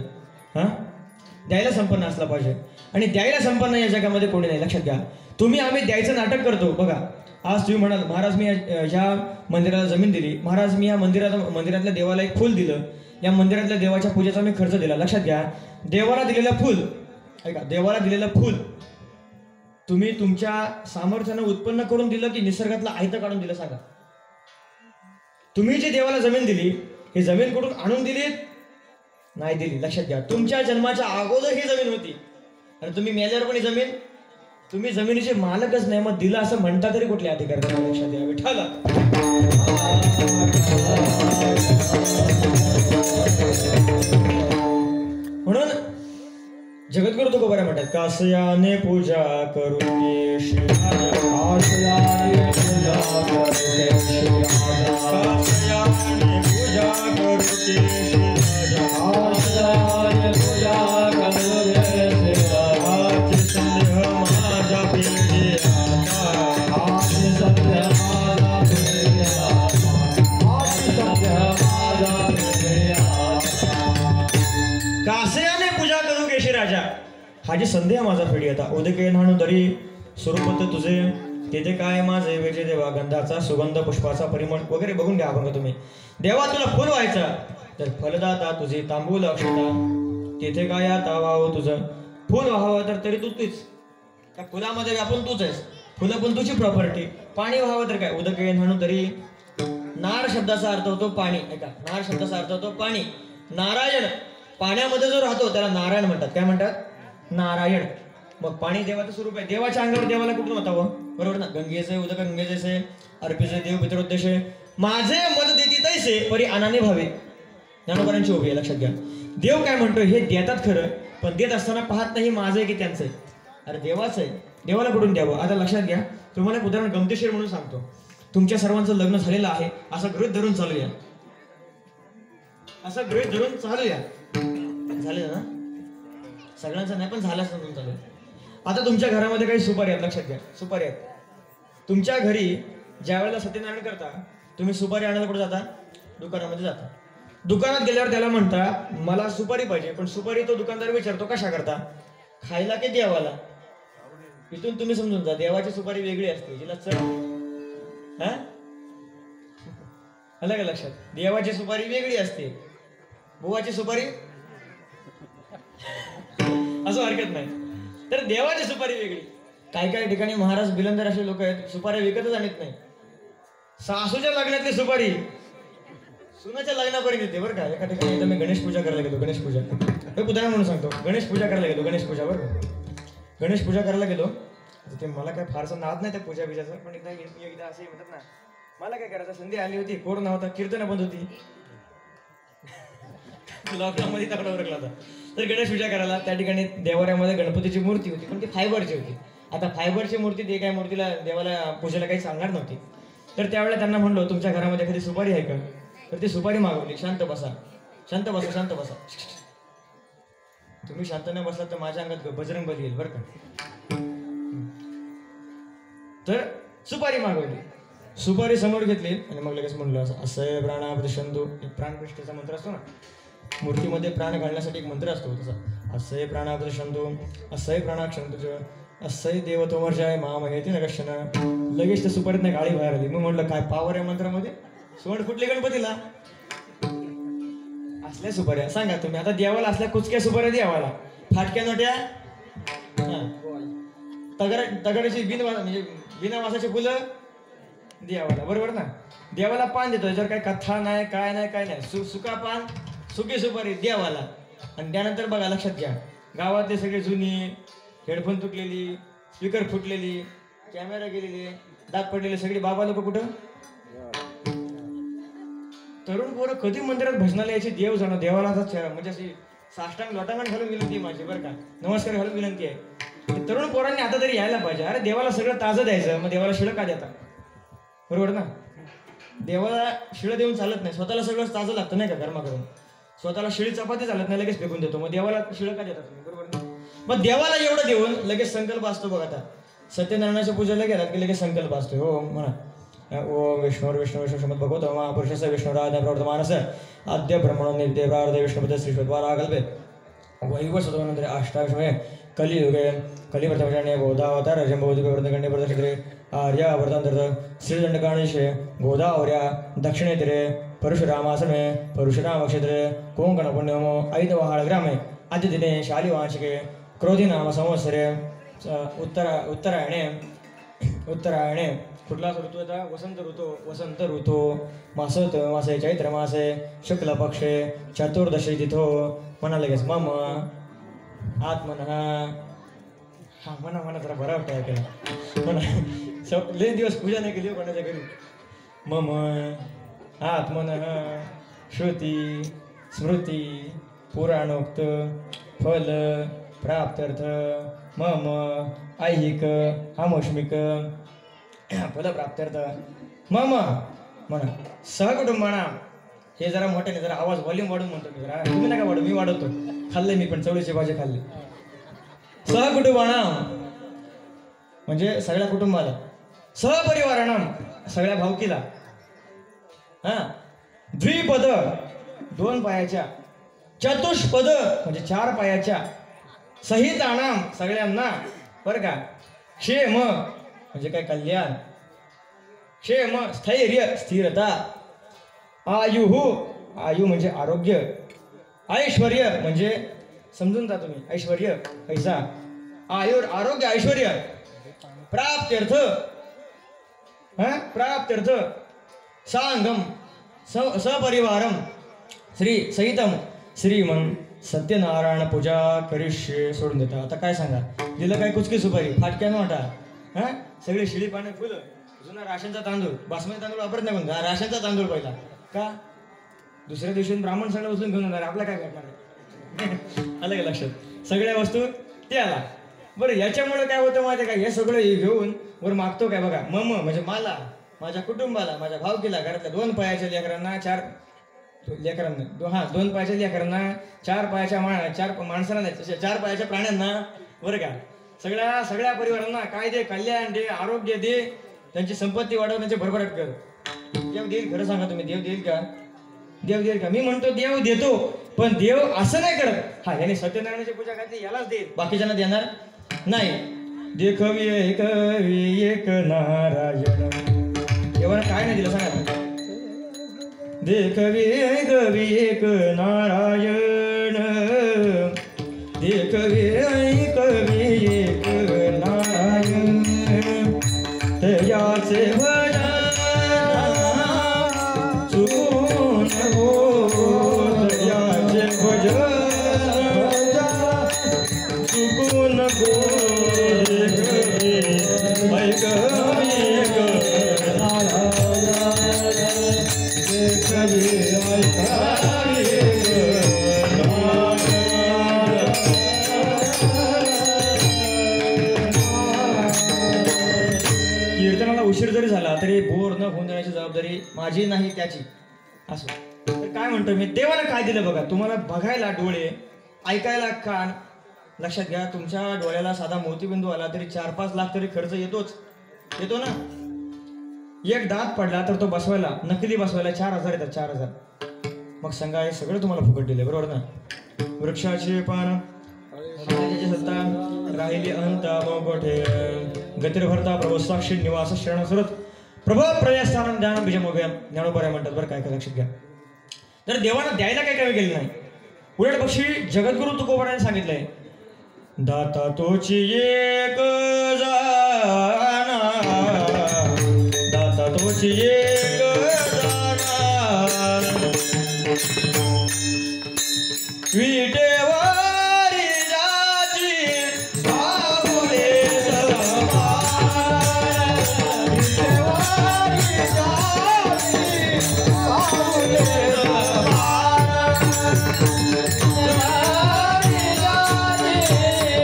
द्यायला संपन्न असला पाहिजे. आणि द्यायला संपन्न या जगामध्ये कोणी नाही. लक्षात घ्या, तुम्ही आम्ही द्यायचं नाटक करतो. बघा, आज तुम्ही म्हणाल, महाराज मी ह्या मंदिराला जमीन दिली, महाराज मी या मंदिरातल्या देवाला एक फूल दिलं, या मंदिरातल्या देवाच्या पूजेचा मी खर्च दिला. लक्षात घ्या, देवाला दिलेलं फूल, ऐका, देवाला दिलेलं फूल तुम्ही तुमच्या सामर्थ्यानं उत्पन्न करून दिलं की निसर्गातलं आयतं काढून दिलं? सांगा. तुम्ही जी देवाला जमीन दिली, ही जमीन कुठून आणून दिली? नाही दिली. लक्षात घ्या, तुमच्या जन्माच्या अगोदर ही जमीन होती आणि तुम्ही मेल्यावर पण ही जमीन, तुम्ही जमिनीचे मालकच नाही, मग दिलं असं म्हणता तरी कुठले अधिकार? लक्षात घ्या विठ्ठला. म्हणून जगद्गुरु तुकोबाराय म्हणतात, कासयाने पूजा करू राजा, हा जी संधी आहे माझा फेडी आता, उदके नाणू दरी स्वरूपत तुझे, तेथे काय माझे वेजे देवा, गंधाचा सुगंध पुष्पाचा परिमळ वगैरे बघून घ्या आपण. तुम्ही देवा तुला फुल व्हायचा तर फलदाता तुझे तांबूल अक्षता, तेथे काय आता वाव तुझं फुल व्हावं तर तरी तूच, त्या फुलामध्ये व्यापून तूच आहेस. फुलं पण तुझी प्रॉपर्टी. पाणी व्हावं तर काय उदक येईन म्हणून तरी. नार शब्दाचा अर्थ होतो पाणी. ऐका, नार शब्दाचा अर्थ होतो पाणी. नारायण पाण्यामध्ये जो राहतो त्याला नारायण म्हणतात. काय म्हणतात? नारायण. मग पाणी देवाचं स्वरूप आहे. देवाच्या अंगावर देवाला कुठून होतावं? बरोबर ना. गंगेचे उदक गंगेचे अर्पिचे देव पितरोद्देशे माझे मद देती तैसे परी अनाने भावे. ज्ञानोबांची उभी आहे, लक्षात घ्या. देव काय म्हणतो? हे देतात खरं, पण देत असताना पाहत नाही माझं आहे की त्यांचं आहे. अरे देवाचं आहे, देवाला कुठून द्यावं? आता लक्षात घ्या, तुम्हाला एक उदाहरण गमतीशीर म्हणून सांगतो. तुमच्या सर्वांचं लग्न झालेलं आहे असं गृहीत धरून चालूया. असं गृहीत धरून चालूया. झालेलं ना? सगळ्यांचं नाही, पण झालंच ना चालू. आता तुमच्या घरामध्ये काही सुपारी आहेत, लक्षात घ्या. सुपारी आहेत. तुमच्या घरी ज्या वेळेला सत्यनारायण करता, तुम्ही सुपारी आणायला कुठे जाता? दुकानामध्ये जाता. दुकानात गेल्यावर त्याला म्हणता मला सुपारी पाहिजे, पण सुपारी तो दुकानदार विचारतो कशा करता? खायला की देवाला? इथून तुम्ही समजून जा, देवाची सुपारी वेगळी असते, जिला चढ आलं का लक्षात? देवाची सुपारी वेगळी असते, बुवाची सुपारी असं हरकत नाही. तर देवाची सुपारी वेगळी. काही काही ठिकाणी महाराज बिलंदर असे लोक आहेत, सुपारी विकतच आणत नाही. सासूच्या लग्नातली सुपारी सुनाच्या लग्नापर्यंत येते बरं का. एका ठिकाणी मी गणेश पूजा करायला गेलो. गणेश पूजा एक उदाहरण म्हणून सांगतो. गणेश पूजा करायला गेलो. गणेश पूजा बरं का. गणेश पूजा करायला गेलो. ते मला काय फारसं नाद नाही त्या पूजा बिजाचं, पण एकदा असे म्हणतात ना, मला काय करायचं, संधी आली होती, कोरोना होता, कीर्तन बंद होती, लॉकडाऊन मध्ये तकडा उरकला होता. तर गणेश पूजा करायला त्या ठिकाणी देवाऱ्यामध्ये गणपतीची मूर्ती होती, पण ती फायबरची होती. आता फायबरची मूर्ती ते काय मूर्तीला देवाला पूजेला काही सांगणार नव्हती. तर त्यावेळेला त्यांना म्हणलो तुमच्या घरामध्ये एखादी सुपारी आहे का? तर ती सुपारी मागवली. शांत बसा, शांत बसा, शांत बसा. तुम्ही शांत नाही बसलात तर माझ्या अंगात बजरंग बली येईल बरं का. तर सुपारी मागवली. सुपारी समोर घेतली आणि मग लगेच म्हणलं असं असय प्राणाप्रतिशंतु. एक प्राणप्रतिष्ठेचा मंत्र असतो ना, मूर्तीमध्ये प्राण घालण्यासाठी एक मंत्र असतो तसा. असय प्राणाप्रतिशंतु, असय प्राणाक्षंतु, असय देवतोमर्जाय मामहेती नगशन. लगेच त्या सुपारीत नाही गाळी बाहेर आली. मग म्हटलं काय पावर आहे मंत्रामध्ये? सोंड फुटली गणपतीला. असल्या सुपाऱ्या सांगा तुम्ही. आता देवाला असल्या कुचक्या सुपाऱ्या देवाला, फाटक्या नोट्या, तगडाची म्हणजे बिना वासाची फुलं देवाला, बरोबर ना. देवाला पान देतोय, जर काही कथा नाही काय नाही काय नाही, सुका पान सुकी सुपारी देवाला. आणि त्यानंतर बघा, लक्षात घ्या, गावातले सगळे जुनी, हेडफोन तुटलेली, स्पीकर फुटलेली, कॅमेरा गेलेली, दात पडलेले सगळी बाबा लोक कुठं? तरुण पोरं कधी मंदिरात भजनाला यायची देव जाणं. देवाला म्हणजे अशी साष्टांग लोटांगण घालून विनंती माझी बरं का, नमस्कार घालून विनंती आहे. तरुण पोरांनी आता तरी यायला पाहिजे. अरे देवाला सगळं ताजं द्यायचं, मग देवाला शिळं का देता? बरोबर ना. देवाला शिळं देऊन चालत नाही, स्वतःला सगळं ताजं लागतं नाही का. कर्म करून स्वतःला शिळी चपाती चालत नाही, लगेच फेकून देतो. मग देवाला शिळं का देता तुम्ही? बरोबर ना. मग देवाला एवढं देऊन लगेच संकल्प असतो बघ. आता सत्यनारायणाच्या पूजेला गेलात की लगेच संकल्प असतो. हो म्हणा, ओम विष्णू विष्णू विष्णू श्रीमद भगवत महापुरुष विष्णुराज प्रवर्त मानस आद्य ब्रह्मण नित्य प्रार्थ विष्णुपद श्रीश्वद्वारा कल्पे वैव सतोनंतर अष्टाविष्णवे कलियुगे कलिप्रथमजन्ये गोदावतार जंबोधिकवर्धगण्य प्रदर्शकरे आर्या वर्तांतर्थ श्रीदंडकाणेशे गोदावर्या दक्षिणे तीरे परशुरामासने परशुरामक्षेत्रे कोंकणपुण्यमो ऐतवहाळ ग्रामे आदिदिने शालिवांशिके क्रोधिनाम संवत्सरे उत्तरायणे कुठला ऋतू होता? वसंत ऋतू मासे चैत्र मासे शुक्ल पक्षे चतुर्दशी तिथो. म्हणा लगेच मम आत्मन. हा म्हणा जरा बरा वाटतं ऐकायला. म्हणा लय दिवस पूजा नाही केली कोणाच्या घरी. मम आत्मन श्रुती स्मृती पुराणोक्त फल प्राप्त्यर्थ मम ऐहिक आमोष्मिक फलप्राप्त्यर्थ मम. म्हणा सहकुटुंबाना. हे जरा मोठ्याने, जरा आवाज व्हॉल्यूम वाढून म्हणतो मी. जरा तुम्ही नका वाढू, मी वाढवतो. खाल्ले मी पण चवळीची भाजी खाल्ली. सहकुटुंबाना म्हणजे सगळ्या कुटुंबाला, सहपरिवाराणाम सगळ्या भावकीला, द्विपद 2 पायाच्या, चतुष्पद म्हणजे 4 पायाच्या, सहितानाम सगळ्यांना बरं का, क्षेम म्हणजे काय कल्याण, क्षेम स्थैर्य स्थिरता, आयु म्हणजे आरोग्य, ऐश्वर्य म्हणजे समजून जा तुम्ही, ऐश्वर्य पैसा, आरोग्य ऐश्वर्य, प्राप्त्यर्थ प्राप्त्यर्थ सांगम सपरिवारम श्री सहितम श्रीमन सत्यनारायण पूजा करिष्ये सोडून देता. आता काय सांगा, दिलं काय कुचकी सुपारी फाटक्या नव्हता. सगळे शिळी पानं फुलं, जुना राशनचा तांदूळ, बासमती तांदूळ वापरत नाही कोणता, राशनचा तांदूळ पहिला का. दुसऱ्या दिवशी ब्राह्मण सगळं उचलून घेऊन येणार, आपला काय भेटणार आहे. आलं का लक्षात, सगळ्या वस्तू ते आला. बरं याच्यामुळे काय होतं माहिती आहे का, हे सगळं घेऊन वर मागतो काय बघा, मम म्हणजे मला, माझ्या कुटुंबाला, माझ्या भावकीला, घरातल्या 2 पायाच्या लेकरांना, 4 लेकरांना, 2 पायाच्या लेकरांना, 4 पायाच्या 4 माणसांना नाही, 4 पायाच्या प्राण्यांना, बरं का, सगळ्या परिवारांना काय दे, कल्याण दे, आरोग्य दे, त्यांची संपत्ती वाढवण्याची भरभराट कर. देव देईल, खरं सांगा तुम्ही, देव देईल का? देव देईल का? मी म्हणतो देव देतो, पण देव असं नाही करत. हा, याने सत्यनारायणाची पूजा घातली यालाच देईल, बाकीच्यांना देणार नाही. देखवी एक नारायण, देवानं काय नाही दिलं सांगा. देखवी एक नारायण, देखवी एक नारायण, तयाचे भजन चुकून हो, तयाचे भजन चुकून हो. कीर्तनाला उशीर जरी झाला तरी बोर न होऊन जाण्याची जबाबदारी माझी नाही त्याची. असो तर काय म्हणतो मी, देवाला काय दिलं बघा. तुम्हाला बघायला डोळे, ऐकायला कान. लक्षात घ्या, तुमच्या डोळ्याला साधा मोतीबिंदू आला तरी 4-5 लाख तरी खर्च येतो ना. एक दात पडला तर तो बसवायला, नकली बसवायला 4,000 येतात, 4,000. मग सांगा, हे सगळं तुम्हाला फुकट दिले, बरोबर ना. वृक्षाचे पान सत्ता राहिली अनंता मोठे गतिर भरता प्रभू साक्षी निवास शरण सुरत प्रभू प्रयास्थान ज्ञान बीजमोघ्या ज्ञानोबऱ्या म्हणतात. बरं काय लक्षात घ्या. तर देवानं द्यायला काही कमी केलं नाही. उलट पक्षी जगद्गुरु तुकोबाराने सांगितलंय, दाता तोची एक जाणा, दाता तोची एक जाणा, विटेवारी जाची बाबुले समान, विटेवारी जाची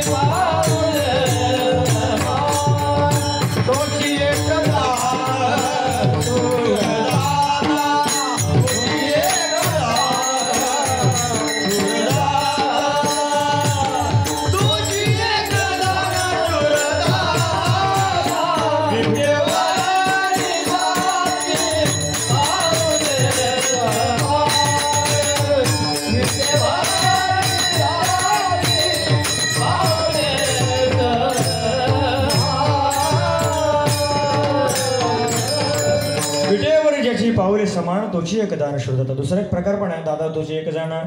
बाबुले पावले समान तोची एक दान शोधता. दुसरा एक प्रकार पण आहे, दादा तोची एक जाणा,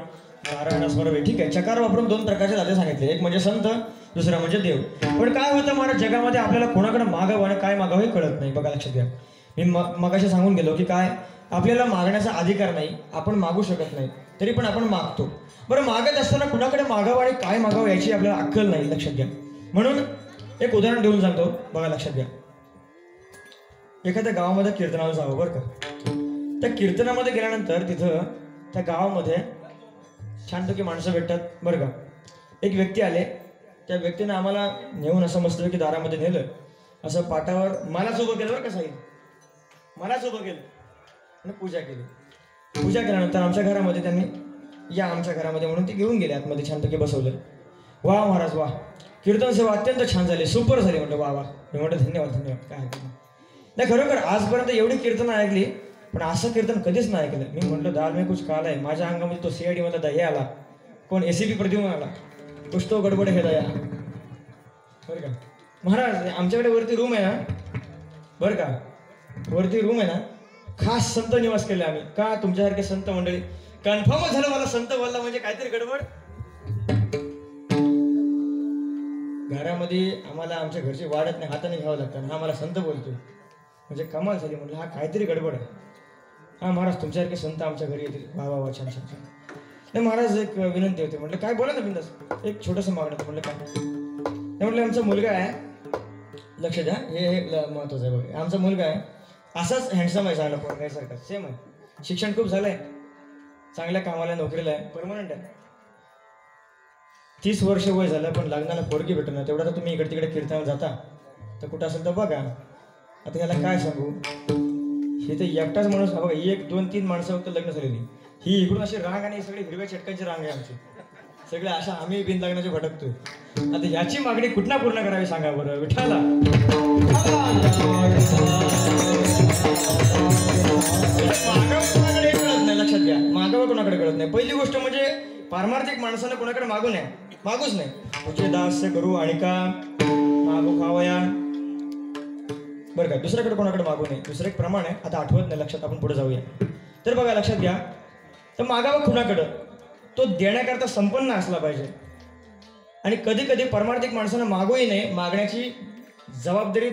नारायण स्मरवे. ठीक आहे, चकार वापरून 2 प्रकारचे दाते सांगितले, एक म्हणजे संत, दुसरा म्हणजे देव. पण काय होतं महाराज, जगामध्ये आपल्याला कोणाकडे मागावं आणि काय मागावं हे कळत नाही. बघा लक्षात घ्या, मी मगाशी सांगून गेलो की काय, आपल्याला मागण्याचा अधिकार नाही, आपण मागू शकत नाही, तरी पण आपण मागतो. बरं, मागत असताना कुणाकडे मागावं आणि काय मागावं याची आपल्याला अक्कल नाही. लक्षात घ्या. म्हणून एक उदाहरण देऊन सांगतो, बघा लक्षात घ्या. एखाद्या गावामध्ये कीर्तनाला जावं, बरं का. त्या कीर्तनामध्ये गेल्यानंतर तिथं त्या गावामध्ये छानपैकी माणसं भेटतात, बरं का. एक व्यक्ती आले, त्या व्यक्तीनं आम्हाला नेऊन असं मस्त की दारामध्ये नेलं, असं पाटावर मलाच उभं केलं, बरं का साई, मलाच उभं केलं आणि पूजा केली. पूजा केल्यानंतर आमच्या घरामध्ये त्यांनी, या आमच्या घरामध्ये म्हणून ते घेऊन गेले, आतमध्ये छानपैकी बसवलं. वा महाराज वा, कीर्तन सेवा अत्यंत छान झाली, सुपर झाली. म्हटलं वा वा. मी म्हटलं धन्यवाद धन्यवाद. काय नाही, खरोखर आजपर्यंत एवढी कीर्तन ऐकली, पण असं कीर्तन कधीच नाही ऐकलं. मी म्हटलं दाल में कुछ काल आहे. माझ्या अंगामध्ये तो सीआयडी मधला दही आला, कोण एसीपी प्रद्युम्न आला, कुछ तो गडबड हे दया, बरं का. महाराज आमच्याकडे वरती रूम आहे ना, बरं का, वरती रूम आहे ना, खास संत निवास केले आम्ही. का, तुमच्यासारखे संत मंडळी. कन्फर्मच झालं मला, संत बोलला म्हणजे काहीतरी गडबड. घरामध्ये आम्हाला आमच्या घरची वाढत नाही, हाताने घ्यावं लागतं. हा मला संत बोलतो, म्हणजे कमाल झाली. म्हटलं हा काहीतरी गडबड आहे. हा महाराज तुमच्यासारखे संत आमच्या घरी येतील. वा वा वा, छान छान छान. नाही महाराज एक विनंती होती. म्हटलं काय, बोला ना बिंदास. एक छोटंसं मागणं. म्हटलं काय. नाही म्हटलं आमचा मुलगा आहे, लक्ष द्या, हे महत्वाचं आहे बघा. आमचा मुलगा आहे, असाच हँडसम आहे, चांगला पोरगासारखा सेम आहे, शिक्षण खूप झालंय, चांगल्या कामाला नोकरीला आहे, परमनंट आहे, 30 वर्ष वय झालं, पण लग्नाला पोरगी भेटू ना. तेवढा तर तुम्ही इकडे तिकडे कीर्तनाला जाता, तर कुठं असेल तर बघा. आता ह्याला काय सांगू, हे तर एकटाच माणूस. बघा 1 2 3 माणसं फक्त लग्न झालेली. ही इकडून अशी रांग आणि सगळी हिरव्या चटकांची रांग आहे आमची. सगळे अशा आम्ही बिन लग्नाचे भटकतोय. आता ह्याची मागणी कुठना पूर्ण करावी सांगा बरं विठाला. मागावं कोणाकडे कळत नाही, लक्षात घ्या. मागावं कोणाकडे कळत नाही. पहिली गोष्ट म्हणजे पारमार्थिक माणसानं कोणाकडे मागू नये, मागूच नाही. तुझे दास करू आणि का मागू खावया, बरं का. दुसऱ्याकडे कोणाकडे मागू नये. दुसरं एक प्रमाण आहे, आता आठवत नाही लक्षात, आपण पुढे जाऊया. तर बघा लक्षात घ्या, तर मागावं कुणाकडं, तो देण्याकरता संपन्न असला पाहिजे. आणि कधी कधी परमार्थिक माणसानं मागूही नये, मागण्याची जबाबदारी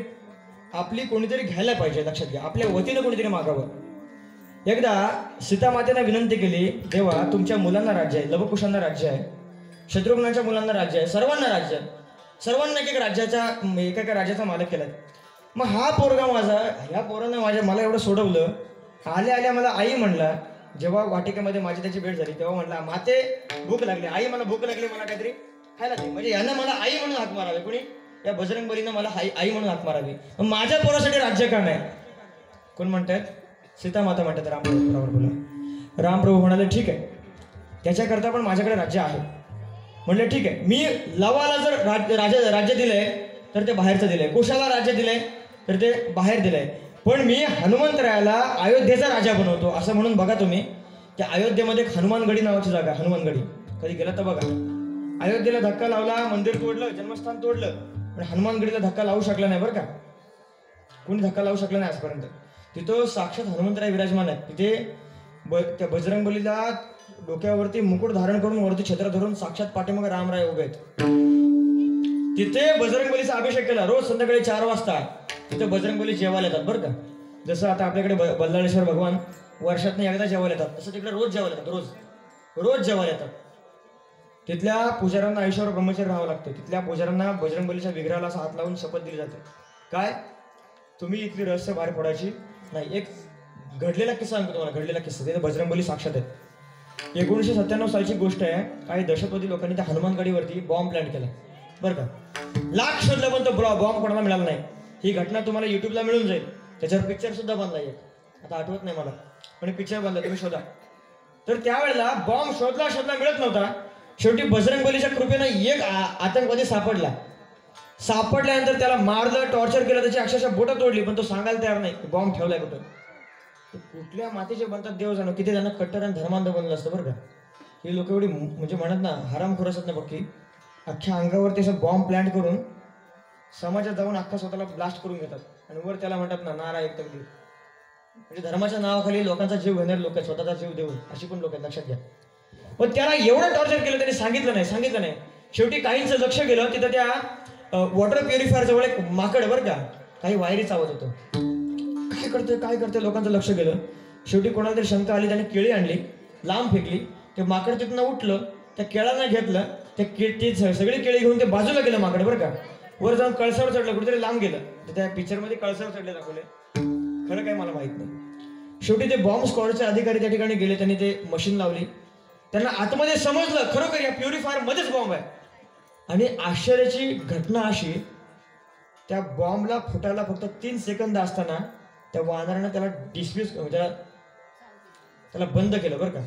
आपली कोणीतरी घ्यायला पाहिजे. लक्षात घ्या, आपल्या वतीनं कोणीतरी मागावं. एकदा सीतामातेनं विनंती केली, देवा तुमच्या मुलांना राज्य आहे, लवकुशांना राज्य आहे, शत्रुघ्नाच्या मुलांना राज्य आहे, सर्वांना राज्य आहे, सर्वांना एक एका राज्याचा मालक केलाय. मग हा पोरगा माझा, ह्या पोरानं मला एवढं सोडवलं, आल्या आल्या मला आई म्हणला. जेव्हा वाटिकेमध्ये माझी त्याची भेट झाली तेव्हा म्हणला, माते भूक लागली, आई मला भूक लागली, मला काहीतरी खायला दे. म्हणजे यानं मला आई म्हणून हाक मारावी, कोणी या बजरंग बलीनं मला आई म्हणून हाक मारावी. माझ्या पोरासाठी राज्य का नाही. कोण म्हणतात, सीतामाता म्हणतात. रामप्रभूवर बोला. रामप्रभू म्हणाले ठीक आहे, त्याच्याकरता पण माझ्याकडे राज्य आहे. म्हणले ठीक आहे, मी लवाला जर राज्य दिलंय तर ते बाहेरचं दिलंय, कुशाला राज्य दिलंय तर ते बाहेर दिलंय, पण मी हनुमंतरायाला अयोध्येचा राजा बनवतो. असं म्हणून बघा तुम्ही, त्या अयोध्येमध्ये हनुमानगडी नावाची जागा, हनुमानगडी कधी गेला तर बघा. अयोध्येला धक्का लावला, मंदिर तोडलं, जन्मस्थान तोडलं, पण हनुमानगडीला धक्का लावू शकला नाही बरं का. कोणी धक्का लावू शकलं नाही आजपर्यंत. तिथं साक्षात हनुमंतराय विराजमान आहेत. तिथे त्या बजरंग बलीला डोक्यावरती मुकुट धारण करून वरती छत्र धरून साक्षात पाठीमागे रामराय उभे आहेत. तिथे बजरंग बलीचा अभिषेक केला. रोज संध्याकाळी 4 वाजता तिथे बजरंग बली जेवायला येतात बरं का. जसं आता आपल्याकडे बल्लाळेश्वर भगवान वर्षातनं एकदा जेवायला येतात, तसं तिकडे रोज जेवायला येतात, रोज जेवायला येतात. तिथल्या पुजाऱ्यांना आयुष्यावर ब्रह्मचर्य राहावं लागतं. तिथल्या पुजाऱ्यांना बजरंग बलीच्या विग्रहाला असा हात लावून शपथ दिली जाते, काय तुम्ही इथली रहस्य बाहेर पडायची नाही. एक घडलेला किस्सा सांगतो तुम्हाला, घडलेला किस्सा. तिथे बजरंग बली साक्षात आहेत. 1997 सालची गोष्ट आहे. काही दहशतवादी लोकांनी त्या हनुमानगडीवरती बॉम्ब प्लॅन केला बरं का. लाख शोधलं पण तो बॉम्ब कोणाला मिळाला नाही. ही घटना तुम्हाला युट्यूबला मिळून जाईल, त्याच्यावर पिक्चर सुद्धा बनला आहे. आता आठवत नाही मला, पण पिक्चर बनला, तुम्ही शोधा. तर त्यावेळेला बॉम्ब शोधला मिळत नव्हता. शेवटी बजरंग बलीच्या कृपेनं एक आतंकवादी सापडल्यानंतर त्याला मारलं, टॉर्चर केलं, त्याची अक्षरशः बोटं तोडली, पण तो सांगायला तयार नाही बॉम्ब ठेवलाय कुठं. कुठल्या मातीचे बनतात देव जाणो. किती त्यांना कट्टर आणि धर्मांध बनलं असतं बरं का. ही लोक एवढी म्हणजे म्हणत ना हरामखोर असत ना बघी, अख्ख्या अंगावरती असं बॉम्ब प्लॅन्ट करून समाजात जाऊन अख्खा स्वतःला ब्लास्ट करून घेतात आणि वर त्याला म्हणतात ना नारायण तकदीर. म्हणजे धर्माच्या नावाखाली लोकांचा जीव घेणारे लोक आहेत, स्वतःचा जीव देऊन, अशी पण लोक आहेत, लक्षात घ्या. पण त्याला एवढं टॉर्चर केलं, त्यांनी सांगितलं नाही. शेवटी काहींचं लक्ष गेलं, तिथं त्या वॉटर प्युरिफायर जवळ एक माकड बरं का, काही वायरी चावत होतं. काय करतोय लोकांचं लक्ष गेलं. शेवटी कोणाला तरी शंका आली, त्याने केळी आणली, लांब फेकली, ते माकड तिथनं उठलं, त्या केळांना घेतलं, ते सगळी केळी घेऊन ते बाजूला गेलं माकड बरं का. वर जाऊन कळसावर चढलं, कुठेतरी लांब गेलं. तर त्या पिक्चरमध्ये कळसावर चढले दाखवले, खरं काय मला माहित नाही. शेवटी ते बॉम्ब स्क्वॉडचे अधिकारी त्या ठिकाणी गेले, त्यांनी ते मशीन लावली, त्यांना आतमध्ये समजलं खरोखर या प्युरिफायर मध्येच बॉम्ब आहे. आणि आश्चर्याची घटना अशी, त्या बॉम्बला फुटायला फक्त 3 सेकंद असताना त्या वानरानं त्याला त्याला बंद केलं बरं का.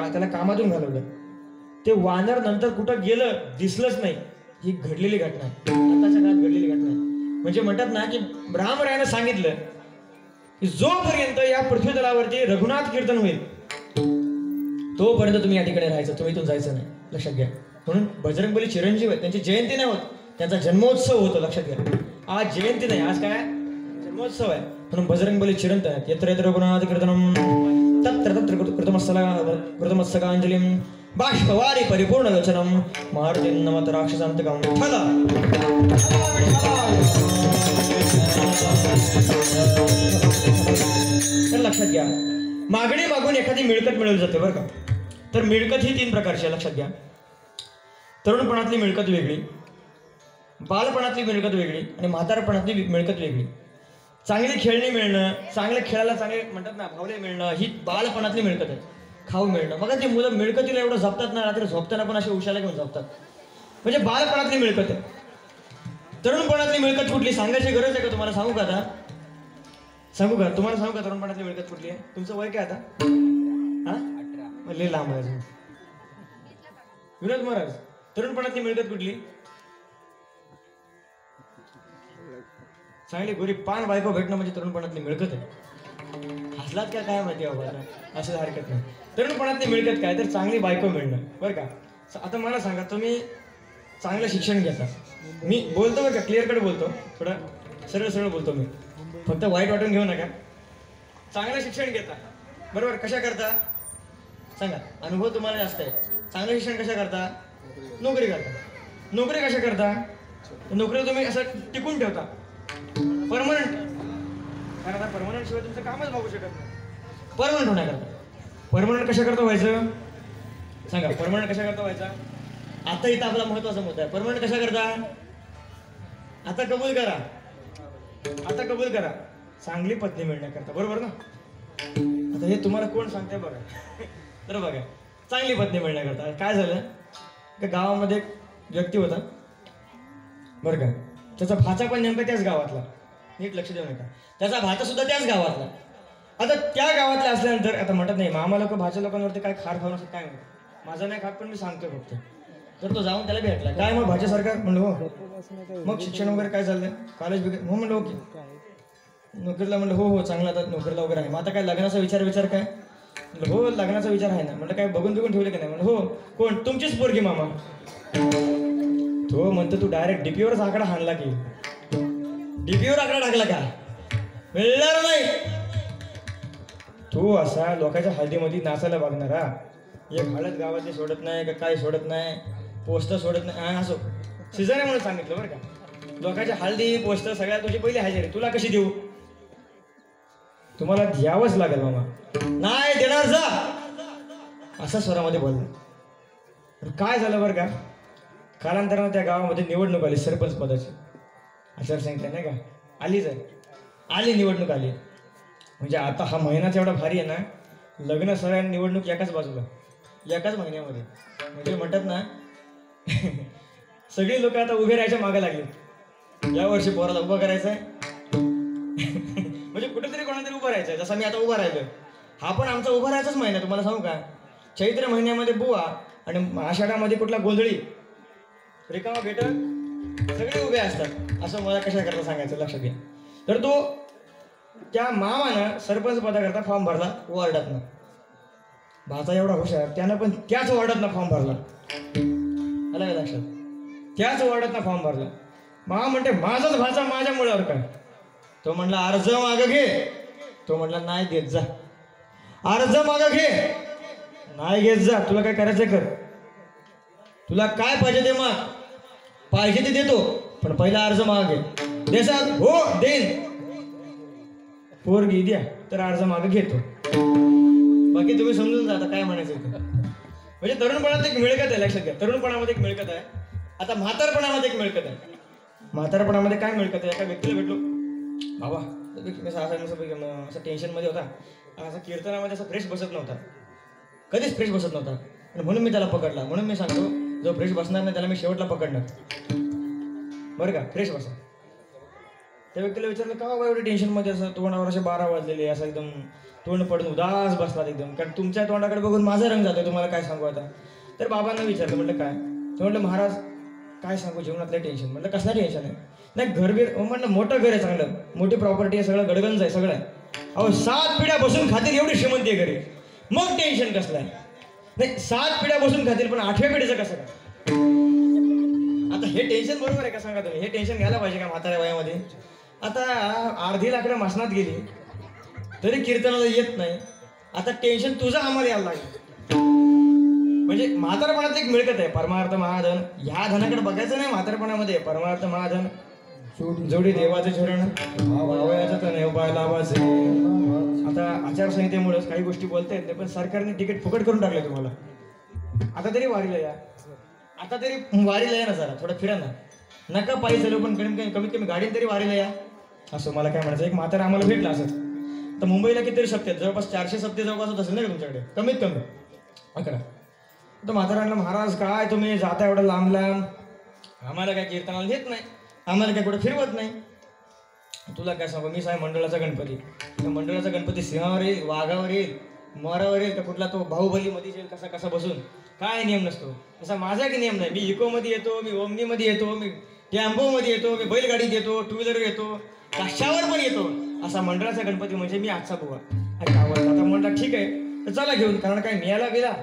त्याला कामातून घालवलं. ते वानर नंतर कुठं गेलं दिसलंच नाही. ही घडलेली घटना आहे, आताच्या काळात घडलेली घटना आहे. म्हणजे म्हणतात ना की रामरायानं सांगितलं की जोपर्यंत या पृथ्वी तलावरती रघुनाथ कीर्तन होईल तोपर्यंत तुम्ही या ठिकाणी राहायचं, तुम्ही इथून जायचं नाही. लक्षात घ्या. म्हणून बजरंग बली चिरंजीव आहे. त्यांची जयंती नाही होत, त्यांचा जन्मोत्सव होतो. लक्षात घ्या, आज जयंती नाही, आज काय जन्मोत्सव आहे. म्हणून बजरंग बली चिरंत आहेत. यत्र यत्र रघुनाथ कीर्तनम तत्र तत्र कृतमस्तकांजलिं बाष्पवारी परिपूर्ण वचनम मारुतीं नमत राक्षसांतकं विठ्ठल. तर लक्षात घ्या, मागणी मागून एखादी मिळकत मिळवली जाते बरं का. तर मिळकत ही 3 प्रकारची आहे, लक्षात घ्या. तरुणपणातली मिळकत वेगळी, बालपणातली मिळकत वेगळी आणि म्हातारपणातली मिळकत वेगळी. चांगली खेळणी मिळणं, चांगल्या खेळाला चांगले म्हणतात ना भावले मिळणं, ही बालपणातली मिळकत आहे. खाऊ मिळणं. बघा ते मुलं मिळकतीला एवढं जपतात ना, रात्री झोपताना पण असे उशाला घेऊन झोपतात. म्हणजे बालपणातली मिळकत आहे. तरुणपणातली मिळकत कुठली सांगायची गरज आहे का तुम्हाला? सांगू का आता? सांगू का तुम्हाला? सांगू का तरुणपणातली मिळकत कुठली आहे? तुमचं वय काय आता? हा, लय लांब आहे अजून. विनोद महाराज, तरुणपणातली मिळकत कुठली? चांगली गोरी पान बायको भेटणं म्हणजे तरुणपणातली मिळकत आहे. हसलात का काय माहिती बाबा, असं हरकत नाही. तरुणपणातली मिळकत काय? तर चांगली बायको मिळणं बरं का. आता मला सांगा, तुम्ही चांगलं शिक्षण घेता, मी बोलतो बरं का, क्लिअर कट बोलतो, थोडं सरळ सरळ बोलतो मी, फक्त वाईट वाटून घेऊ नका. चांगलं शिक्षण घेता बरोबर, कशा करता सांगा? अनुभव तुम्हाला जास्त आहे. चांगलं शिक्षण कशा करता? नोकरी करता. नोकरी कशा करता? नोकरी तुम्ही असं टिकून ठेवता परमनंट, कारण आता परमनंट शिवाय तुमचं कामच बघू शकत नाही. परमनंट होण्याकरता. परमनंट कशा करता व्हायचं सांगा? परमनंट कशा करता व्हायचा? आता इथं आपला महत्वाचा मुद्दा आहे. परमनंट कशा करता? आता कबूल करा, आता कबूल करा, चांगली पत्नी मिळण्याकरता, बरोबर ना? आता हे तुम्हाला कोण सांगते बघा. तर बघा, चांगली पत्नी मिळण्याकरता काय झालं का, गावामध्ये एक व्यक्ती होता बरं का, त्याचा भाचा पण नेमका त्याच गावातला, नीट लक्ष देऊ नका, त्याचा भाचा सुद्धा त्याच गावातला. आता त्या गावातला असल्यानंतर आता म्हणत नाही मामा लोक भाच्या लोकांवरती काय खार खाऊन असं काय म्हणतात, माझं नाही खात पण मी सांगतोय फक्त. तर तो जाऊन त्याला भेटला, काय मग भाच्यासारखा म्हणलं हो. मग शिक्षण वगैरे काय चाललंय, कॉलेज वगैरे? हो म्हणलं ओके. नोकरीला म्हणलं हो हो चांगलं, आता नोकरीला वगैरे आहे. मग आता काय लग्नाचा विचार काय? म्हणलं हो लग्नाचा विचार आहे ना. म्हणलं काय बघून बिघून ठेवले का नाही? म्हणलं हो. कोण? तुमचीच पोरगी मामा. तो म्हणतो तू डायरेक्ट डीपीवरच आकडा हाणला की, डीपीवर आकडा टाकला का? मिळणार नाही. तू असा लोकांच्या हळदीमध्ये नाचायला बघणारा, एक हळद गावातली सोडत नाही का काय सोडत नाही, पोस्ट सोडत नाही, असो सीझन आहे म्हणून सांगितलं बरं का. लोकांच्या हळदी पोस्ट सगळ्या तुझी पहिली हजेरी, तुला कशी देऊ? तुम्हाला द्यावंच लागेल मामा. नाही देणार जा, असा स्वरामध्ये बोलला. काय झालं बरं का, कालांतरानं त्या गावामध्ये निवडणूक आली सरपंच पदाची. आचारसंहिता नाही का आलीच आहे, आली निवडणूक आली. म्हणजे आता हा महिनाच एवढा भारी आहे ना, लग्न सगळ्या निवडणूक एकाच बाजूला, एकाच महिन्यामध्ये. म्हणजे म्हणतात ना सगळी लोक आता उभे राहायच्या मागे लागले. यावर्षी पोराला उभं करायचं आहे म्हणजे कुठेतरी कोणातरी उभं राहायचं आहे. जसं मी आता उभा राहिलोय, हा पण आमचा उभा राहायचाच महिना. तुम्हाला सांगू का, चैत्र महिन्यामध्ये बुवा आणि आषाढामध्ये कुठला गोंधळी, रिकामा भेटत सगळे उभे असतात. असं मला कशा करता सांगायचं, लक्षात घ्या. तर तो त्या मामानं सरपंच पदाकरता फॉर्म भरला वॉर्डातनं. भाचा एवढा हुशार, त्यानं पण त्याच वॉर्डातनं फॉर्म भरला. आलं का लक्षात? त्याच वॉर्डातनं फॉर्म भरला. मामा म्हणते माझाच भाचा माझ्या मुळावर काय? तो म्हणला अर्ज मागं घे. तो म्हणला नाही देत जा. अर्ज मागं घे, नाही घेत जा. तुला काय करायचं कर, तुला काय पाहिजे ते माग, पाहिजे ते देतो, पण पहिला अर्ज मागे देसाल. हो देईन, पोरगी द्या तर अर्ज मागे घेतो. बाकी तुम्ही समजून जाता काय म्हणायचं. म्हणजे तरुणपणात एक मिळकत आहे, लक्षात घ्या. तरुणपणामध्ये एक मिळकत आहे. आता म्हातारपणामध्ये एक मिळकत आहे. म्हातारपणामध्ये काय मिळकत आहे? एका व्यक्तीला भेटलो, बाबा असं टेन्शनमध्ये होता, असा कीर्तनामध्ये असं फ्रेश बसत नव्हता, कधीच फ्रेश बसत नव्हता. आणि म्हणून मी त्याला पकडला. म्हणून मी सांगतो, जो फ्रेश बसणार नाही त्याला मी शेवटला पकडणार बरं का. फ्रेश बसा. त्या व्यक्तीला विचारलं का बाबा एवढे टेन्शनमध्ये, असं तोंडावर असे 12 वाजलेले, असं एकदम तोंड पडून उदास बसतात एकदम, कारण तुमच्या तोंडाकडे बघून माझा रंग जातोय, तुम्हाला काय सांगू आता. तर बाबांना विचारलं, म्हटलं काय? ते म्हटलं महाराज काय सांगू, जीवनातलं टेन्शन. म्हटलं कसलं टेन्शन आहे? नाही घरबीर म्हटलं मोठं घर आहे, चांगलं मोठी प्रॉपर्टी आहे, सगळं गडगंज आहे सगळं आहे. अहो 7 पिढ्या बसून खातील एवढी श्रीमंती आहे घरी, मग टेन्शन कसलं आहे? नाही 7 पिढ्या बसून खातील पण 8व्या पिढीचं कसं काय? आता हे टेन्शन बरोबर आहे का सांगा तुम्ही? हे टेन्शन घ्यायला पाहिजे का म्हाताऱ्या वयामध्ये? आता अर्धी लाकडं मसनात गेली तरी कीर्तनाला येत नाही. आता टेन्शन तुझं आम्हाला यायला लागेल. म्हणजे म्हातारपणात एक मिळकत आहे परमार्थ महाधन. ह्या धनाकडे बघायचं नाही म्हातारपणामध्ये. परमार्थ महाधन जोडी देवाचे चरण भावयाचं तर नाही उपाय लावायचे. आता आचारसंहितेमुळेच काही गोष्टी बोलता येत नाही, पण सरकारने तिकीट फुकट करून टाकले तुम्हाला. आता तरी वारीला या, आता तरी वारीला या ना, जरा थोडं फिरा ना. नका पायी चालू, पण कमीत कमी गाडीने तरी वारीला या. असं मला काय म्हणायचं. एक म्हातारा आम्हाला भेटला असत तर मुंबईला कितीतरी सप्ते आहेत, जवळपास 400 सप्ते जवळपास होत असेल ना तुमच्याकडे, कमीत कमी 11. तर म्हातारांना, महाराज काय तुम्ही जाता एवढं लांब लांब, आम्हाला काय कीर्तनाला घेत नाही, आम्हाला काय कुठं फिरवत नाही. तुला काय सांगू, मी साहेब मंडळाचा गणपती. त्या मंडळाचा गणपती सिंहावर येईल, वाघावर येईल, मोरावर येईल, तर कुठला तो बाहुबली मध्ये येईल कसा कसा बसून, काय नियम नसतो. तसा माझा की नियम नाही. मी इकोमध्ये येतो, मी ओमनीमध्ये येतो, मी टेम्पोमध्ये येतो, मी बैलगाडीत येतो, टू व्हीलर येतो, कशावर पण येतो. असा मंडळाचा गणपती म्हणजे मी आजचा बुवा. आता म्हणला ठीक आहे तर चला घेऊन, कारण काय मिळाला गेला,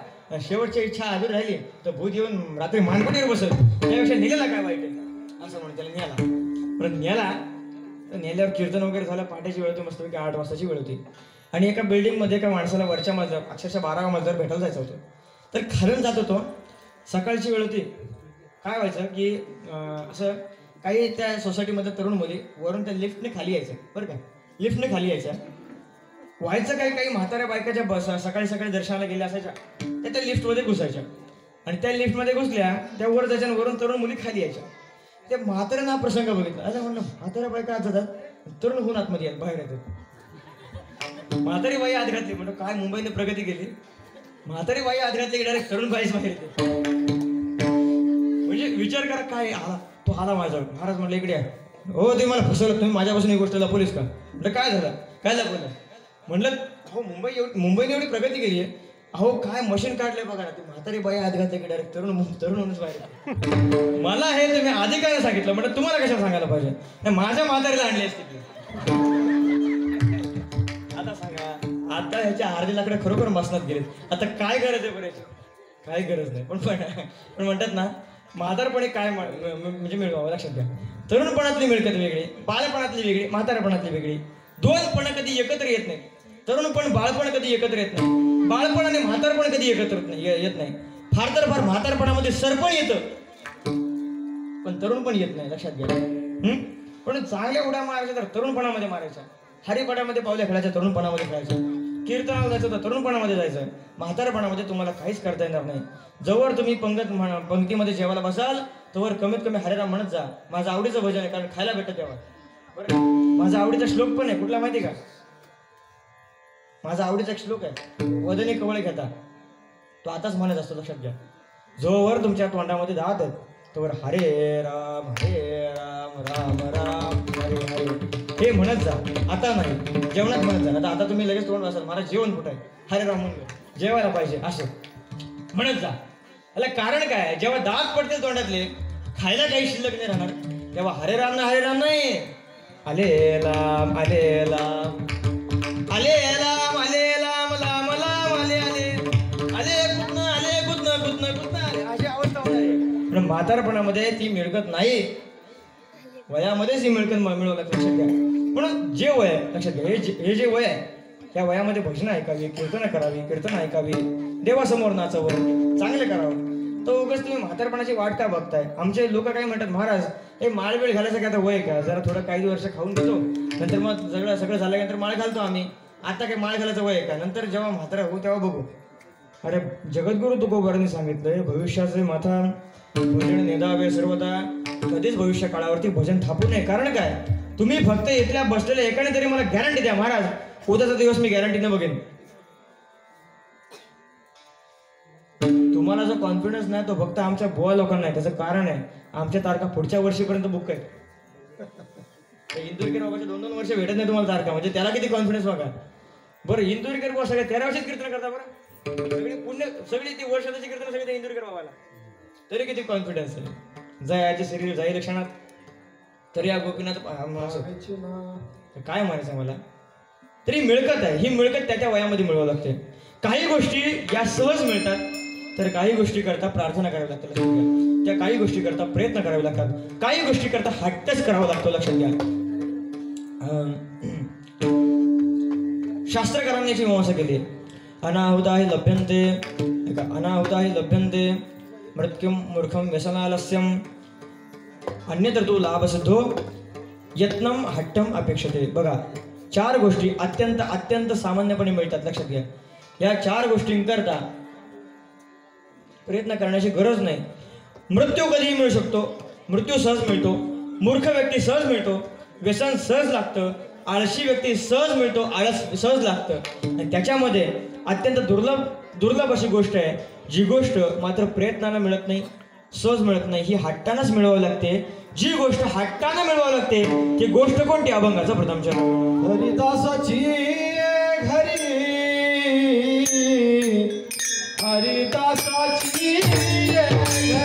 शेवटची इच्छा अजून राहिली तर भूत येऊन रात्री मानपटीवर बसत, त्यापेक्षा नेलेला काय वाईट आहे असं म्हणून त्याला न्याला. पण न्याला तर नेल्यावर कीर्तन वगैरे झालं, पाठ्याची वेळ होती, मस्तपैकी 8 वाजताची वेळ होती. आणि एका बिल्डिंगमध्ये एका माणसाला वरच्या मजल्यावर, अक्षरशः 12व्या मजल्यावर भेटायला जायचं होतं. तर खालून जात होतो, सकाळची वेळ होती. काय व्हायचं की असं काही त्या सोसायटीमध्ये तरुण मुली वरून त्या लिफ्टने खाली यायच्या, बरं का, लिफ्टने खाली यायच्या. व्हायचं काही म्हाताऱ्या बायकाच्या बस सकाळी सकाळी दर्शनाला गेल्या असायच्या, त्या लिफ्टमध्ये घुसायच्या. आणि त्या लिफ्टमध्ये घुसल्या, त्या वर जायच्या, वरून तरुण मुली खाली यायच्या. त्या म्हाताऱ्यानं हा प्रसंग बघितला. असं म्हणलं, म्हाताऱ्या बायका आत जातात, तरुण होऊन आतमध्ये यायला बाहेर येतात. म्हातारी बाई आत घातली. म्हणतो काय मुंबईने प्रगती केली, म्हातारी बाई आत घातली की डायरेक्ट तरुण बाईच बाहेर येते. म्हणजे विचार करा, काय आला तो आला माझ्यावर. महाराज म्हटलं इकडे आहे. हो तुम्ही मला फसवलं, तुम्ही माझ्यापासून ही गोष्ट लपवलीस का. म्हटलं काय झालं, काय लपवलं. म्हणलं अहो मुंबईने एवढी प्रगती केली आहे, अहो काय मशीन काढले बघा ना. ती म्हातारी बाई आत घातली की डायरेक्ट तरुण होऊनच बाहेर. मला हे तुम्ही आधी काय सांगितलं. म्हटलं तुम्हाला कशाला सांगायला पाहिजे, माझ्या म्हातारीला आणली असते. आता सांगा, आता ह्याच्या अर्धी लाकडे खरोखर मसनात गेले. आता काय गरज आहे बरेच, काही गरज नाही. पण म्हणतात ना, म्हातारपणे काय म्हणजे मिळवावं. लक्षात घ्या, तरुणपणातली मिळकत वेगळी, बालपणातली वेगळी, म्हातारपणातली वेगळी. दोन कधी एकत्र येत नाही. तरुणपण बाळपण कधी एकत्र येत नाही, बाळपण आणि म्हातारपण कधी एकत्र येत नाही. फार तर फार म्हातारपणामध्ये सरपण येतं, पण तरुण पण येत नाही. लक्षात घ्या. पण चांगल्या उड्या मारायच्या तर तरुणपणामध्ये मारायच्या, हरिपाठामध्ये पावल्या खेळायच्या तरुणपणामध्ये खेळायच्या, कीर्तनाला जायचं तर तरुणपणामध्ये जायचं. म्हातारपणामध्ये तुम्हाला काहीच करता येणार नाही. जवळ तुम्ही पंक्तीमध्ये जेवायला बसाल तोवर कमीत कमी हरिराम म्हणत जा. माझं आवडीचं भजन आहे, कारण खायला भेटत तेव्हा. बरं, माझा आवडीचा श्लोक पण आहे. कुठला माहिती का, माझा आवडीचा एक श्लोक आहे, वदने कवळे घेता. तो आताच म्हणत असतो. लक्षात घ्या, जोवर तुमच्या तोंडामध्ये दात आहेत तोवर हरे राम राम राम हरे हरे हे म्हणत जा. आता नाही, जेवणात म्हणत जा. आता तुम्ही लगेच तोंड असाल, मला जेवण कुठं आहे, हरे राम म्हणून जेवायला पाहिजे असं म्हणत जा. याला कारण काय, जेव्हा दात पडते तोंडातले, खायला काही शिल्लक नाही राहणार, तेव्हा हरे राम नाही, आले लाम आले लाम आले लाम आले लाम लाम लाम आले आले आले गुदन आले, अशी अवस्था होणार आहे. पण म्हातारपणामध्ये ती मिळकत नाही, वयामध्येच ही मिळकत मिळवलं. लक्षात घ्या. म्हणून जे वय आहे, लक्षात घ्या, हे जे वय आहे, त्या वयामध्ये भजनं ऐकावी, कीर्तन ऐकावी, देवासमोर नाचावं, चांगले करावं. तो उगाच तुम्ही म्हातारपणाची वाट का बघताय. आमचे लोक काय म्हणतात, महाराज हे माळ वेळ घालायचं काय आता वय का, जरा थोडं काही वर्ष खाऊन घेतो, नंतर मग सगळं झाल्यानंतर माळ घालतो आम्ही. आता काय माळ घालायचं वय का, नंतर जेव्हा म्हातारा होऊ तेव्हा बघू. अरे जगद्गुरु तुकोबारांनी सांगितलंय, भविष्याचे माथा भजन नेदावे सर्वदा. कधीच भविष्य काळावरती भजन थापू नये. कारण काय, तुम्ही फक्त इथल्या बसलेल्या एकाने तरी मला गॅरंटी द्या, महाराज उद्याचा दिवस मी गॅरंटीनं बघेन. तुम्हाला जो कॉन्फिडन्स नाही तो फक्त आमच्या बुवा लोकांना आहे. त्याचं कारण आहे, आमच्या तारखा पुढच्या वर्षीपर्यंत बुक आहेत. इंदुरकर बाबाच्या 2-2 वर्ष भेटत नाही तुम्हाला तारखा, म्हणजे त्याला किती कॉन्फिडन्स बघा. बरं, इंदुरकर बाबा सगळे 13 वर्षात कीर्तन करता. बरं, सगळी ती वर्षाची कीर्तन सगळे इंदुरकर बाबाला, तरी किती कॉन्फिडन्स आहे. जयाचे शरीर जाई लक्षणात, तरी या गोपीनाथ काय म्हणायचं मला. तरी मिळकत आहे, ही मिळकत त्याच्या वयामध्ये मिळवावं लागते. काही गोष्टी या सहज मिळतात, तर काही गोष्टी करता प्रार्थना करावी लागते. त्या काही गोष्टी करता प्रयत्न करावे लागतात, काही गोष्टी करता हट्टच करावा लागतो. लक्षात घ्या. शास्त्रकारांनी याची मीमांसा केली. अनाहुताहि लभ्यन्ते अनाहुताहि लभ्यन्ते मृत्युं मूर्खं व्यसनालस्यम् अन्यत्र तू लाभसिद्धो यत्नम हट्टम अपेक्षते. बघा, 4 गोष्टी अत्यंत अत्यंत सामान्यपणे मिळतात. लक्षात घ्या, या 4 गोष्टींकरता प्रयत्न करण्याची गरज नाही. मृत्यू कधीही मिळू शकतो, मृत्यू सहज मिळतो, मूर्ख व्यक्ती सहज मिळतो, व्यसन सहज लागतं, आळशी व्यक्ती सहज मिळतो, आळस सहज लागतं. आणि त्याच्यामध्ये अत्यंत दुर्लभ अशी गोष्ट आहे, जी गोष्ट मात्र प्रयत्नानं मिळत नाही, सहज मिळत नाही, ही हट्टानंच मिळवावी लागते. जी गोष्ट हट्टानं मिळवावी लागते ती गोष्ट कोणती? अभंगाचा प्रथम चरण. हरिदासाची घरी हरिदासाची घरी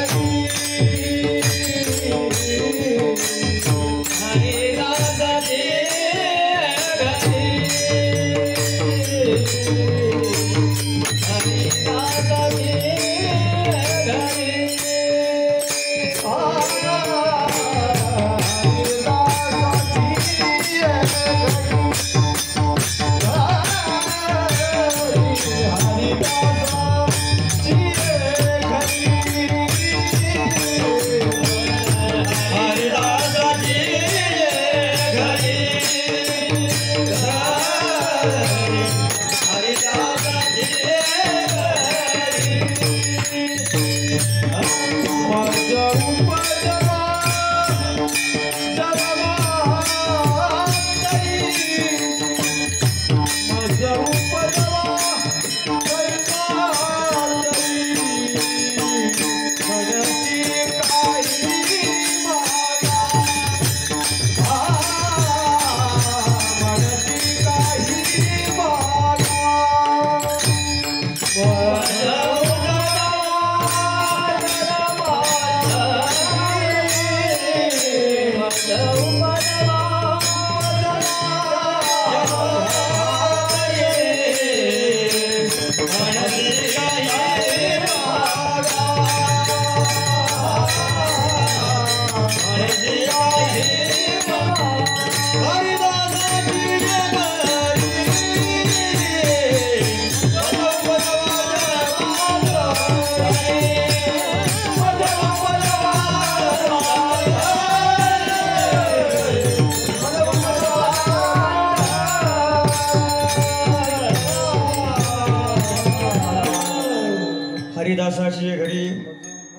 हरिदासाची घडी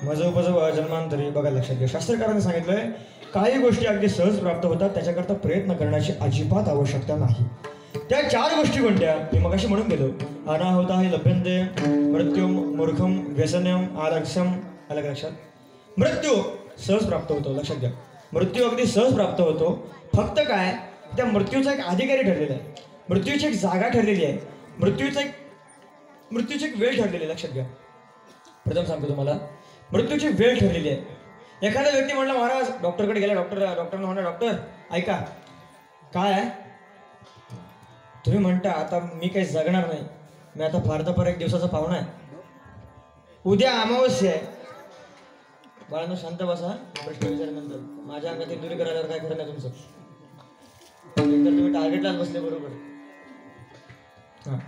मजोपजो जन्मांतरी. बघा, लक्षात घ्या, शास्त्रकारांनी सांगितलंय काही गोष्टी अगदी सहज प्राप्त होतात, त्याच्याकरता प्रयत्न करण्याची अजिबात आवश्यकता नाही. त्या 4 गोष्टी कोणत्या? मी मगाशी म्हणून गेलो. अनाहुताहि लभ्यन्ते मृत्युम मूर्खम व्यसनम आलस्यम. अलग लक्षात, मृत्यू सहज प्राप्त होतो. लक्षात घ्या, मृत्यू अगदी सहज प्राप्त होतो. फक्त काय, त्या मृत्यूचा एक अधिकारी ठरलेला आहे, मृत्यूची एक जागा ठरलेली आहे, मृत्यूची एक वेळ ठरलेली आहे. लक्षात घ्या, प्रथम सांगतो तुम्हाला, मृत्यूची वेळ ठरलेली आहे. एखादा व्यक्ती म्हणला, महाराज डॉक्टरकडे गेला, डॉक्टरनं म्हणलं, डॉक्टर ऐका, काय आहे? तुम्ही म्हणता आता मी काही जगणार नाही, मी आता फार तर फार 1 दिवसाचा पाहुणा आहे, उद्या अमावस्या आहे. बाळांनो शांत बसा, प्रश्न विचारल्यानंतर माझ्या अंगात दूरी करायला काय खरं नाही तुमचं. तर तुम्ही टार्गेटलाच बसले बरोबर. हां,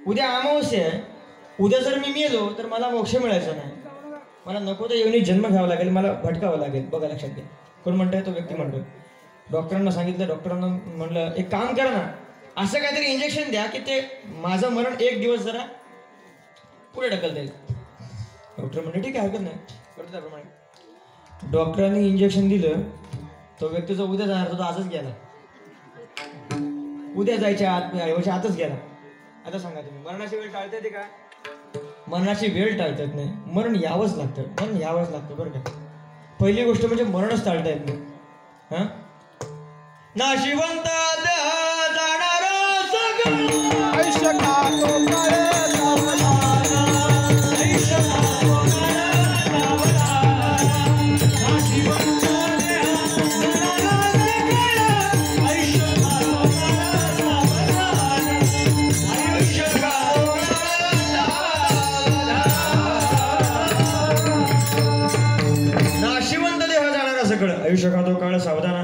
उद्या अमावस्या आहे, उद्या जर मी मेलो तर मला मोक्ष मिळायचा नाही, मला नको तर येऊन जन्म घ्यावा लागेल, मला भटकावं लागेल. बघा, लक्षात घ्या, कोण म्हणतोय? तो व्यक्ती म्हणतोय. डॉक्टरांना सांगितलं, डॉक्टरांना म्हणलं एक काम करा ना, असं काहीतरी इंजेक्शन द्या की ते माझं मरण 1 दिवस जरा पुढे ढकलता येईल. डॉक्टर म्हणले ठीक आहे, हरकत नाही, करतो त्याप्रमाणे. डॉक्टरांनी इंजेक्शन दिलं, तो व्यक्ती जो उद्या जाणार तो आजच गेला, उद्या जायच्या आतच गेला. आता सांगा तुम्ही, मरणाची वेळ टाळता येते का? मरणाची वेळ टाळता येत नाही, मरण यावंच लागतं, मरण यावंच लागतं. बरं का, पहिली गोष्ट म्हणजे मरणच टाळता येत नाही. हा, नाशिवंत जाणार आयुष्य आयुष्य खातो काळ सावधाना.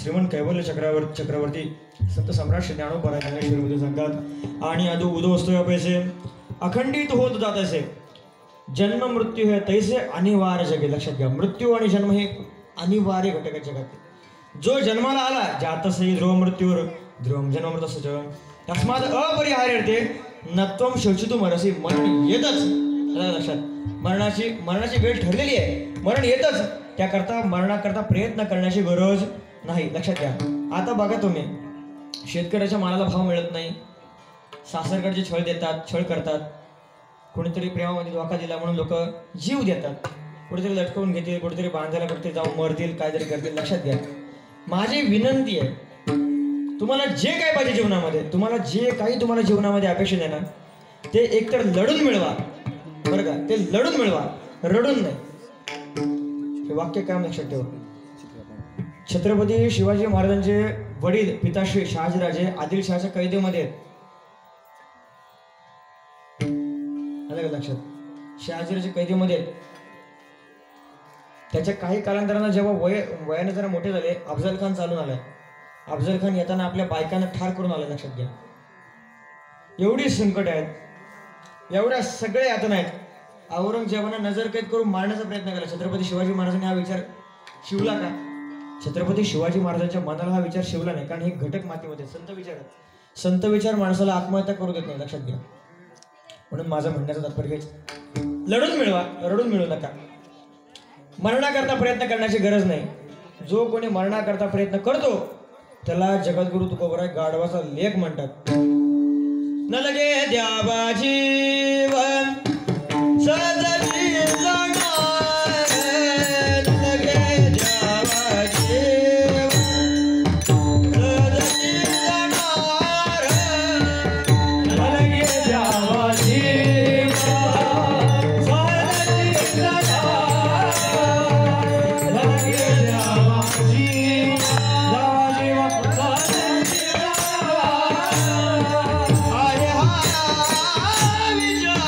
श्रीमंत कैवल्य चक्रवर्ती संत सम्राट श्री ज्ञानोबा ज्ञानेश्वरीमध्ये सांगतात आणि अदू उदो वस्तू पैसे अखंडित होत जात असे जन्म मृत्यू हे तैसे अनिवार्य जगे. लक्षात घ्या, मृत्यू आणि जन्म हे अनिवार्य घटक आहेत जगात. जो जन्माला आला जातसही ध्रुव मृत्यूवर ध्रुवम जन्म तसंच तस्मात अपरिहार्य नत्वम शोचितू मरसी. मरण येतच. लक्षात, मरणाची वेळ ठरलेली आहे. मरण येतच. त्याकरता मरणाकरता प्रयत्न करण्याची गरज नाही. लक्षात घ्या. आता बघा तुम्ही, शेतकऱ्याच्या मालाला भाव मिळत नाही, सासरकडचे छळ देतात, छळ करतात. कोणीतरी प्रेमामध्ये धोका दिला म्हणून लोक जीव देतात. कुठेतरी लटकवून घेतील, कुठेतरी बांधायला कुठेतरी जाऊन मरतील, काहीतरी करतील. लक्षात घ्या, माझी विनंती आहे, तुम्हाला जे काय पाहिजे जीवनामध्ये, तुम्हाला जे काही तुम्हाला जीवनामध्ये अपेक्षित आहे ना, ते एकतर लढून मिळवा. बरं का, ते लढून मिळवा, रडून नाही. हे वाक्य काय लक्षात ठेवा. छत्रपती शिवाजी महाराजांचे वडील पिताश्री शहाजीराजे आदिलशहाच्या कैदेमध्ये आहेत. आलं का लक्षात? शहाजीराजे कैदेमध्ये आहेत. त्याच्या काही कालांतरानं जेव्हा वयाने जरा मोठे झाले, अफजल खान चालून आलाय. अफजल खान येताना आपल्या बायकांना ठार करून आला. लक्षात घ्या, एवढी संकट आहेत, एवढ्या सगळ्या यातना आहेत. औरंगजेबानं नजर कैद करून मारण्याचा प्रयत्न केला. छत्रपती शिवाजी महाराजांनी हा विचार शिवला का? छत्रपती शिवाजी महाराजांच्या मनाला हा विचार शिवला नाही, कारण हे घटक मातीमध्ये संत विचार माणसाला आत्महत्या करू देत नाही. लक्षात घ्या. म्हणून माझं म्हणण्याचं तात्पर्य लढून मिळवा, रडून मिळू नका. मरणाकरता प्रयत्न करण्याची गरज नाही. जो कोणी मरणाकरता प्रयत्न करतो त्याला जगद्गुरु तुकोबराय गाढवाचा लेख म्हणतात. न लगे द्यावा जीवन सजती जाणार, न लगे द्यावा जीवन सजती जाणार, न लगे द्यावा जीवन सजती जाणार, न लगे द्यावा जीवन सजती जाणार. आहे हा विचार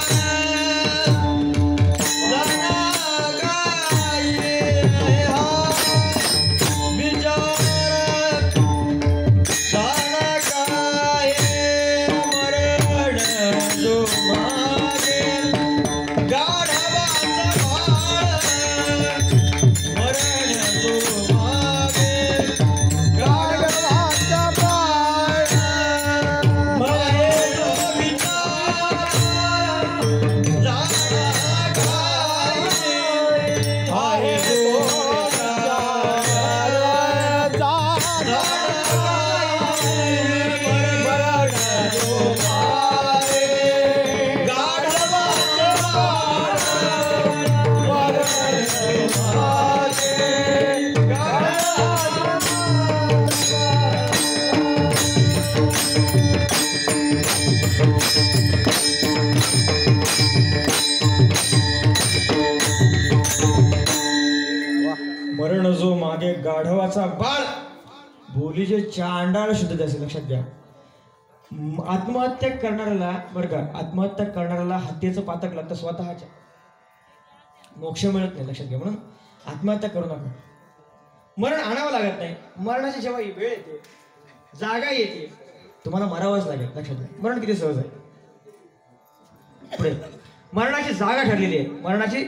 मरण जो मागे गाढवाचा बाळ बोलीचे चांडाळ शुद्ध असेल. लक्षात घ्या, आत्महत्या करणाऱ्याला बरं का, आत्महत्या करणाऱ्याला हत्येचं पातक लागतं स्वतःच्या, मोक्ष मिळत नाही. लक्षात घ्या, म्हणून आत्महत्या करू नका. मरण आणावं लागत नाही. मरणाची जेव्हा वेळ येते, जागा येते, तुम्हाला मरावंच लागेल. लक्षात घ्या, मरण किती सहज आहे. पुढे मरणाची जागा ठरलेली आहे. मरणाची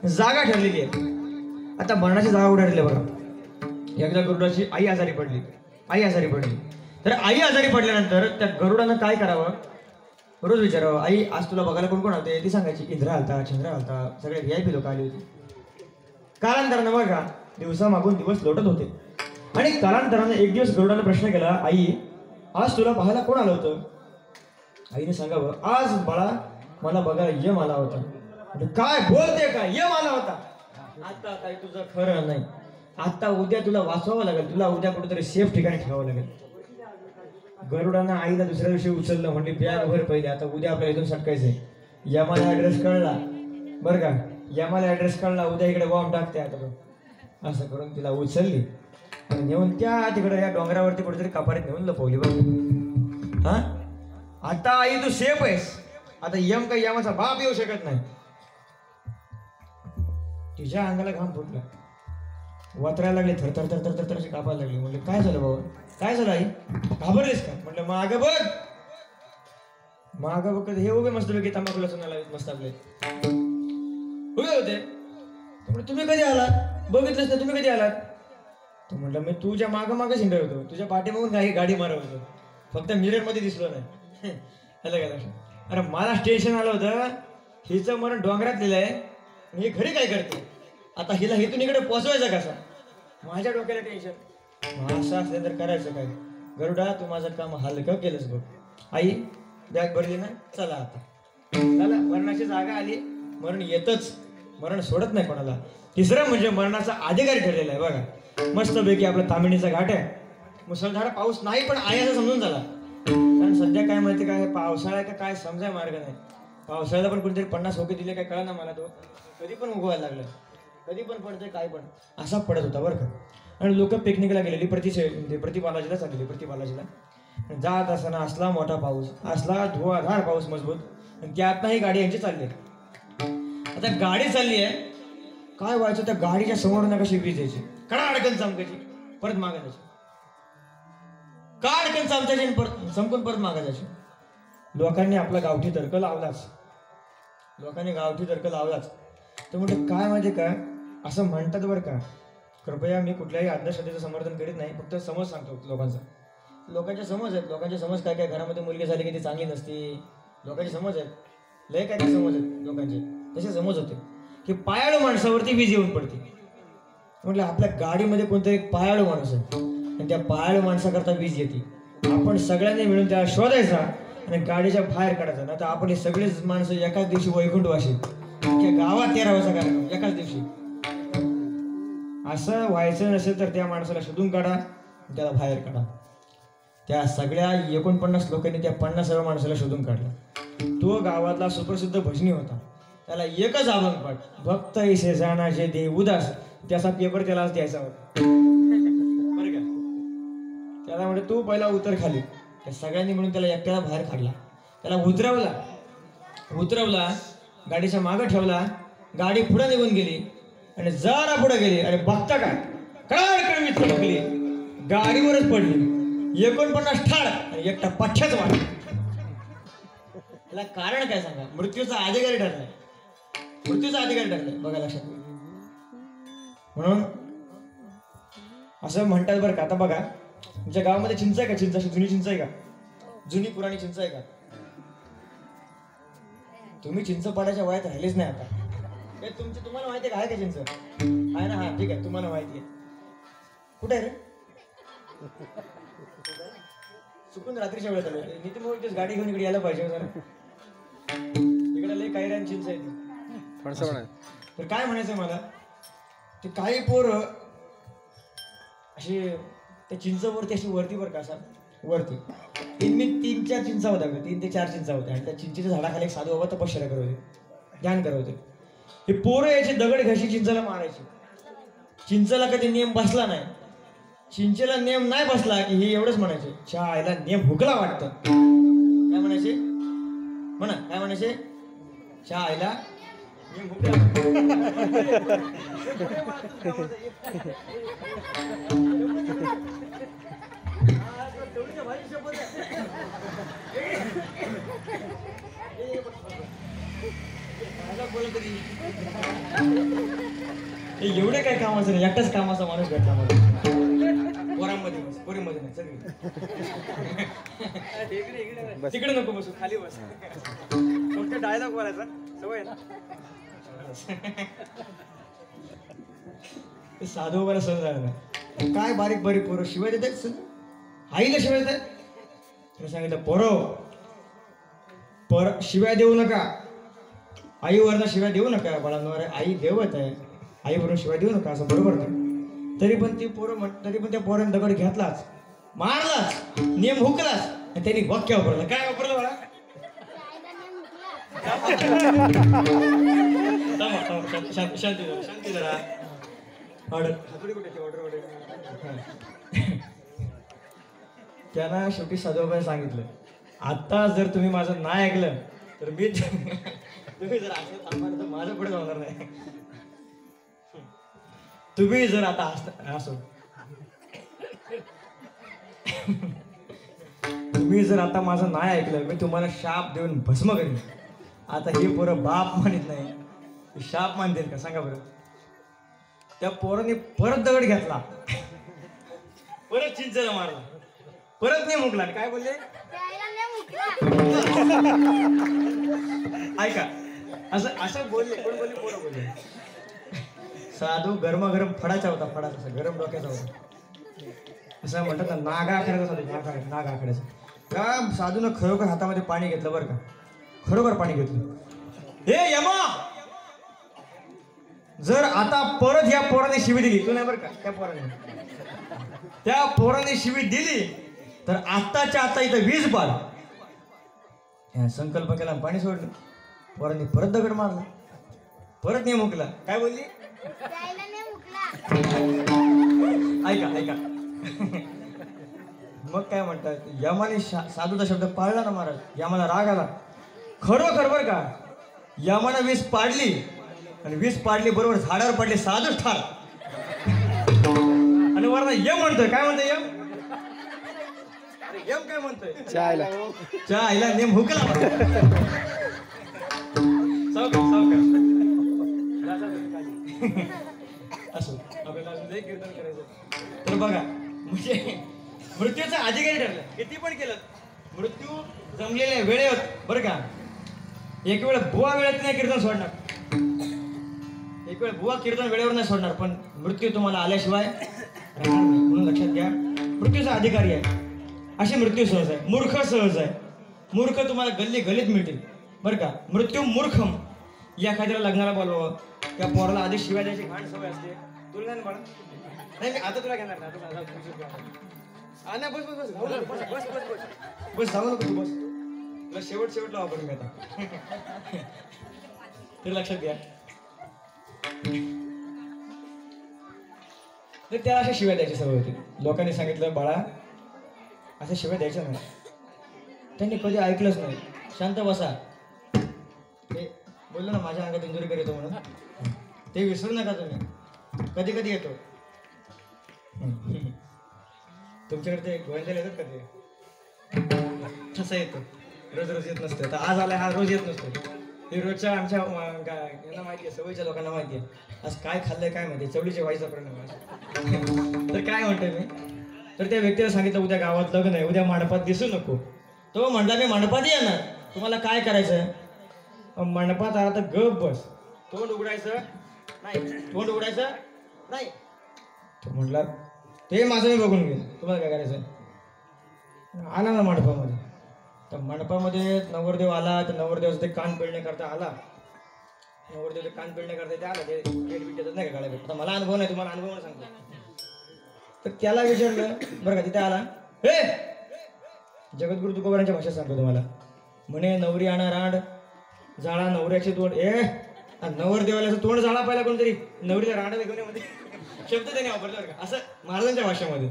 जागा ठरलेली आहे. आता मरणाची जागा कुठे ठरली बघा. एकदा गरुडाची आई आजारी पडली. तर आई आजारी पडल्यानंतर त्या गरुडानं काय करावं, रोज विचारावं, आई आज तुला बघायला कोण कोण आलते? ती सांगायची इंद्र आलता, चंद्र आलता, सगळे VIP लोक आली होती. कालांतरानं बघा दिवसामागून दिवस लोटत होते आणि कालांतरानं एक दिवस गरुडानं प्रश्न केला, आई आज तुला पाहायला कोण आलं होतं? आईने सांगावं, आज बाळा मला बघायला यम आला होता. काय बोलते का? यम आला होता. आता काही तुझं खरं नाही. आता उद्या तुला वाचवावं लागेल, तुला उद्या कुठेतरी सेफ ठिकाणी ठेवावं लागेल. गरुडानं आईला दुसऱ्या दिवशी उचललं, म्हणजे बॅग भर पहिले, आता उद्या आपल्याला इथून सटकायचंय. यमाला ऍड्रेस कळला बरं का, यमाला ऍड्रेस कळला, उद्या इकडे बॉम्ब टाकते. आता असं करून तिला उचलली आणि नेऊन त्या तिकडे या डोंगरावरती कुठेतरी कपारीत नेऊन लपवली. बरं हा, आता आई तू सेफ आहेस. आता यम काही यमाचा बाप येऊ शकत नाही. तिच्या अंगाला घाम फुटला. वात्रायला लागली, थरथर थरथर थरथर अशी कापायला लागली. म्हणलं काय झालं बाबा, काय झालं आई, घाबरलीस का? म्हटलं मागं बघ. मागं बघ, हे उभे मस्तपैकी तंबाखूला चुना मस्त आपले उभे होते. म्हटलं तुम्ही कधी आलात, बघितलंच ना, तुम्ही कधी आलात? तो म्हटलं मी तुझ्या मागं मागं शिंदर होतो, तुझ्या पाठीमागून काही गाडी मारत होतो, फक्त मिरर मध्ये दिसलो नाही. अरे मला स्टेशन आलं होतं, हिचं मरण डोंगरात लिहिलं आहे, हे घरी काय करते, आता हिला इथून इकडे पोचवायचं कसा? माझ्या डोक्याला टेन्शन. असं असलं तर करायचं काय? गरुडा तू माझं काम हलकं केलंच बघ. आई बॅग भरली ना, चला आता. चला, मरणाची जागा आली, मरण येतच, मरण सोडत नाही कोणाला. तिसरं म्हणजे मरणाचा अधिकारी ठरलेला आहे बघा. मस्तपैकी आपला तामिणीचा घाट आहे, मुसळधार पाऊस नाही पण आहे असं समजून झाला. कारण सध्या काय माहिती काय, पावसाळा का काय समजाय मार्ग नाही. पावसाळ्याला पण कोणीतरी 50 होके दिले काय कळा ना मला. तो कधी पण उगवायला लागलं, कधी पण पडतंय, काय पण असा पडत होता बरं का. आणि लोक पिकनिकला गेलेली प्रति बालाजीला चाललेली. प्रति बालाजीला जात असताना असला मोठा पाऊस, असला धुवाधार पाऊस मजबूत, आणि त्यातही गाडी यांची चालली. आता गाडी चालली आहे, काय व्हायचं, त्या गाडीच्या समोर कशी वीज यायची, कडा अडकन चमकायची, परत मागे जायची, का अडकन चमकायची, परत संपून परत मागे जायची. लोकांनी आपला गावठी तर्क लावलाच, लोकांनी गावठी तर्क लावलाच. तर म्हणजे काय माहिती का, असं म्हणतात बरं का, कृपया मी कुठल्याही अंधश्रद्धेचं समर्थन करीत नाही, फक्त समज सांगतो लोकांचा. लोकांचे समज आहेत, लोकांचे समज काय काय, घरामध्ये मुलगी झाली की ती चांगली नसती, लोकांचे समज आहेत, लय काय काय समज आहेत लोकांचे. तसे समज होते की पायाळू माणसावरती वीज येऊन पडते. म्हटलं आपल्या गाडीमध्ये कोणतरी एक पायाळू माणूस आहे, आणि त्या पायाळू माणसाकरता वीज येते. आपण सगळ्यांनी मिळून त्याला शोधायचा आणि गाडीच्या बाहेर काढायचा. ना तर आपण हे सगळेच माणसं एकाच दिवशी वैकुंठवाशी, गावात 13वाचा कार्यक्रम एकाच दिवशी. असं व्हायचं नसेल तर त्या माणसाला शोधून काढा, त्याला बाहेर काढा. त्या सगळ्या 49 लोकांनी त्या 50व्या माणसाला शोधून काढला. तो गावातला सुप्रसिद्ध भजनी होता, त्याला एकच अभंग पाठ, भक्त ऐसे जाणाचे देव उदास, त्याचा पेपर त्याला द्यायचा होता बरं का. त्याला म्हणजे तू पहिला उतर खाली. त्या सगळ्यांनी म्हणून त्याला एकट्याला बाहेर काढला, त्याला उतरवला, गाडीच्या मागं ठेवला, गाडी पुढे निघून गेली, आणि जरा पुढे गेली, आणि बघता काय कळकळ मी थडकली, गाडीवरच पडली. 49 ठाड आणि एकटा पठ्याच वाढ. त्याला कारण काय सांगा, मृत्यूचा अधिकारी ठरलाय, मृत्यूचा अधिकारी ठरलाय बघा लक्षात. म्हणून असं म्हणतात बरं का. आता बघा तुमच्या गावामध्ये चिंच आहे का, चिंच अशी जुनी चिंच आहे का, जुनी पुराणी चिंच आहे का? तुम्ही चिंच पाडायच्या वयात राहिलेच नाही आता. तुम्हाला माहिती आहे का, आहे का चिंच? आहे ना, हा ठीक आहे, तुम्हाला माहिती आहे. कुठे आहे रे? चुकून रात्रीच्या वेळेत आलो. नितीन भाऊ इथेच गाडी घेऊन इकडे यायला पाहिजे जरा. इकडे लय कैऱ्यान चिंच आहे. तर काय म्हणायचं मला, ते काही पोरं अशी त्या चिंचवरती अशी वरती बरं का, असा वरती 3-4 चिंचा होत्या, 3 ते 4 चिंचा होत्या, आणि त्या चिंचेच्या झाडाखाली एक साधू बाबा तपश्चर्या करत होते, ध्यान करत होते. हे पोरं याचे दगड घाशी चिंचेला मारायची. चिंचेला कधी नियम बसला नाही, चिंचेला नियम नाही बसला की हे एवढंच म्हणायचे, चहायला नियम हुकला वाटतं. काय म्हणायचे, म्हणा काय म्हणायचे, चहायला नियम हुकला. एवढे काय कामाचं नाही, एकटाच कामाचा माणूस भेटला मला पोरांमध्ये, पोरीमध्ये नाही, सगळी तिकडे नको बसू, खाली बस. फक्त डायलॉग बोलायचा सवय ना. साधू वगैरे सहज झालं नाही. काय बारीक बारीक पोरं शिवाय देतात, आईला शिवाय देतात. तुम्ही सांगितलं पोरं शिवाय देऊ नका, आईवरनं शिवाय देऊ नका बाळांनो. अरे आई देवत आहे, आईवरून शिवाय देऊ नका असं बरोबर नाही. तरी पण त्या पोराने दगड घेतलाच, मारलाच, नियम हुकलाच, आणि त्यांनी वाक्य वापरलं. काय वापरलं बाळा? शांती जरा. ऑर्डर त्यांना शेवटी साधूबाबाने सांगितलं, आता जर तुम्ही माझं नाही ऐकलं तर मी तुम्ही जर असं थांबणार तर माझं पुढे जाणार नाही. तुम्ही जर आता असो तुम्ही जर आता माझं नाही ऐकलं मी तुम्हाला शाप देऊन भस्म करेन. आता हे पोरं बाप मानित नाही शाप मानतील का सांगा बरं. त्या पोरांनी परत दगड घेतला परत चिंचेला मारला परत नाही मुकला. काय बोलले ऐका असं असं बोलले कोण बोलले पोरं बोलले. साधू गरमागरम फडाचा होता फडाचा असा गरम डोक्याचा होता. असं म्हणतात ना नागा आखाड्याचा होता नागा आखाड्याचा. त्या साधूनं खरोखर हातामध्ये पाणी घेतलं बरं का खरोखर पाणी घेतलं. हे यमा जर आता परत या पोराने शिवी दिली तू नाही बरं का त्या पोराने शिवी दिली तर आत्ताच्या आता इथं वीज पाड. संकल्प केला पाणी सोडलं पोरांनी परत दगड मारला परत नाही मुकला. काय बोलली ऐका ऐका मग काय म्हणतात यमाने साधूचा शब्द पाळला ना महाराज. यमाला राग आला खरोखर बरं का. यमानं वीस पाडली आणि वीस पाडली बरोबर झाडावर पडले साधूच ठार. आणि वरना यम म्हणतोय काय म्हणतोय यम यम काय म्हणतोय चायला नेम हुकला. असो आपल्याला अजून कीर्तन करायचं. तर बघा म्हणजे मृत्यूचा अधिकारी ठरलं किती पण केलं मृत्यू जमलेल्या वेळेवर बरं का. एक वेळ बुवा वेळेत नाही कीर्तन सोडणार एक वेळ बुवा कीर्तन वेळेवर नाही सोडणार पण मृत्यू तुम्हाला आल्याशिवाय राहणार नाही. म्हणून लक्षात घ्या मृत्यूचा अधिकारी आहे. अशी मृत्यू सहज आहे मूर्ख सहज आहे. मूर्ख तुम्हाला गल्ली गलीत मिळतील बरं का. मृत्यू मूर्खम. या एखाद्याला लग्नाला बोलवावं त्या पोराला आधी शिवाय द्यायची घाण सवय असते. तुला नाही बाळा नाही मी आता तुला घेणार नाही बस बस बस बस बस बस बस जाऊ नको तू बस तुला शेवटला वापरून मी आता. ते लक्षात घ्या. तर त्याला अशा शिव्या द्यायची सवय होती. लोकांनी सांगितलं बाळा अशा शिव्या द्यायच्या नाही. त्यांनी कधी ऐकलंच नाही. शांत बसा. ते बोललो ना माझ्या अंगात इंजुरी करीतो म्हणून ते विसरू नका तुम्ही. कधी कधी येतो तुमच्याकडे ते गोविंदाला येतात का ते तसं येतो रोज रोज येत नसतं. तर आज आलाय हा रोज येत नसतो. हे रोजच्या आमच्या यांना माहिती आहे सवयीच्या लोकांना माहिती आहे आज काय खाल्लंय काय माहिती चवळीच्या वाईचा परिणाम आहे. तर काय म्हणतोय मी तर त्या व्यक्तीला सांगितलं उद्या गावात लग्न आहे उद्या मंडपात दिसू नको. तो म्हणला मी मंडपात येणार तुम्हाला काय करायचं. मंडपात आला तर गप बस तोंड उघडायचं नाही. तो म्हटला ते माझं मी बघून घेईन तुम्हाला काय करायचं. आला ना मंडपामध्ये तर मंडपामध्ये नवरदेव आला तर नवरदेवाचं ते कान पिळण्याकरता आला. नवरदेव ते कान पिळण्याकरता ते आला ते गेट बीट येतात नाही का गाड्या. आता मला अनुभव नाही तुम्हाला अनुभव नाही सांगतो. तर त्याला विचारलं बरं का तिथे आला हे जगद्गुरु तुकोबारांच्या भाषेत सांगतो तुम्हाला म्हणे नवरी आणा रांड जाळा नवऱ्याचे तोंड नवरदेवाला तोंड जाळा पाहिला कोणतरी नवरीच्या रांडा मध्ये शब्द त्याने वापरला का असं महाराजांच्या भाषेमध्ये.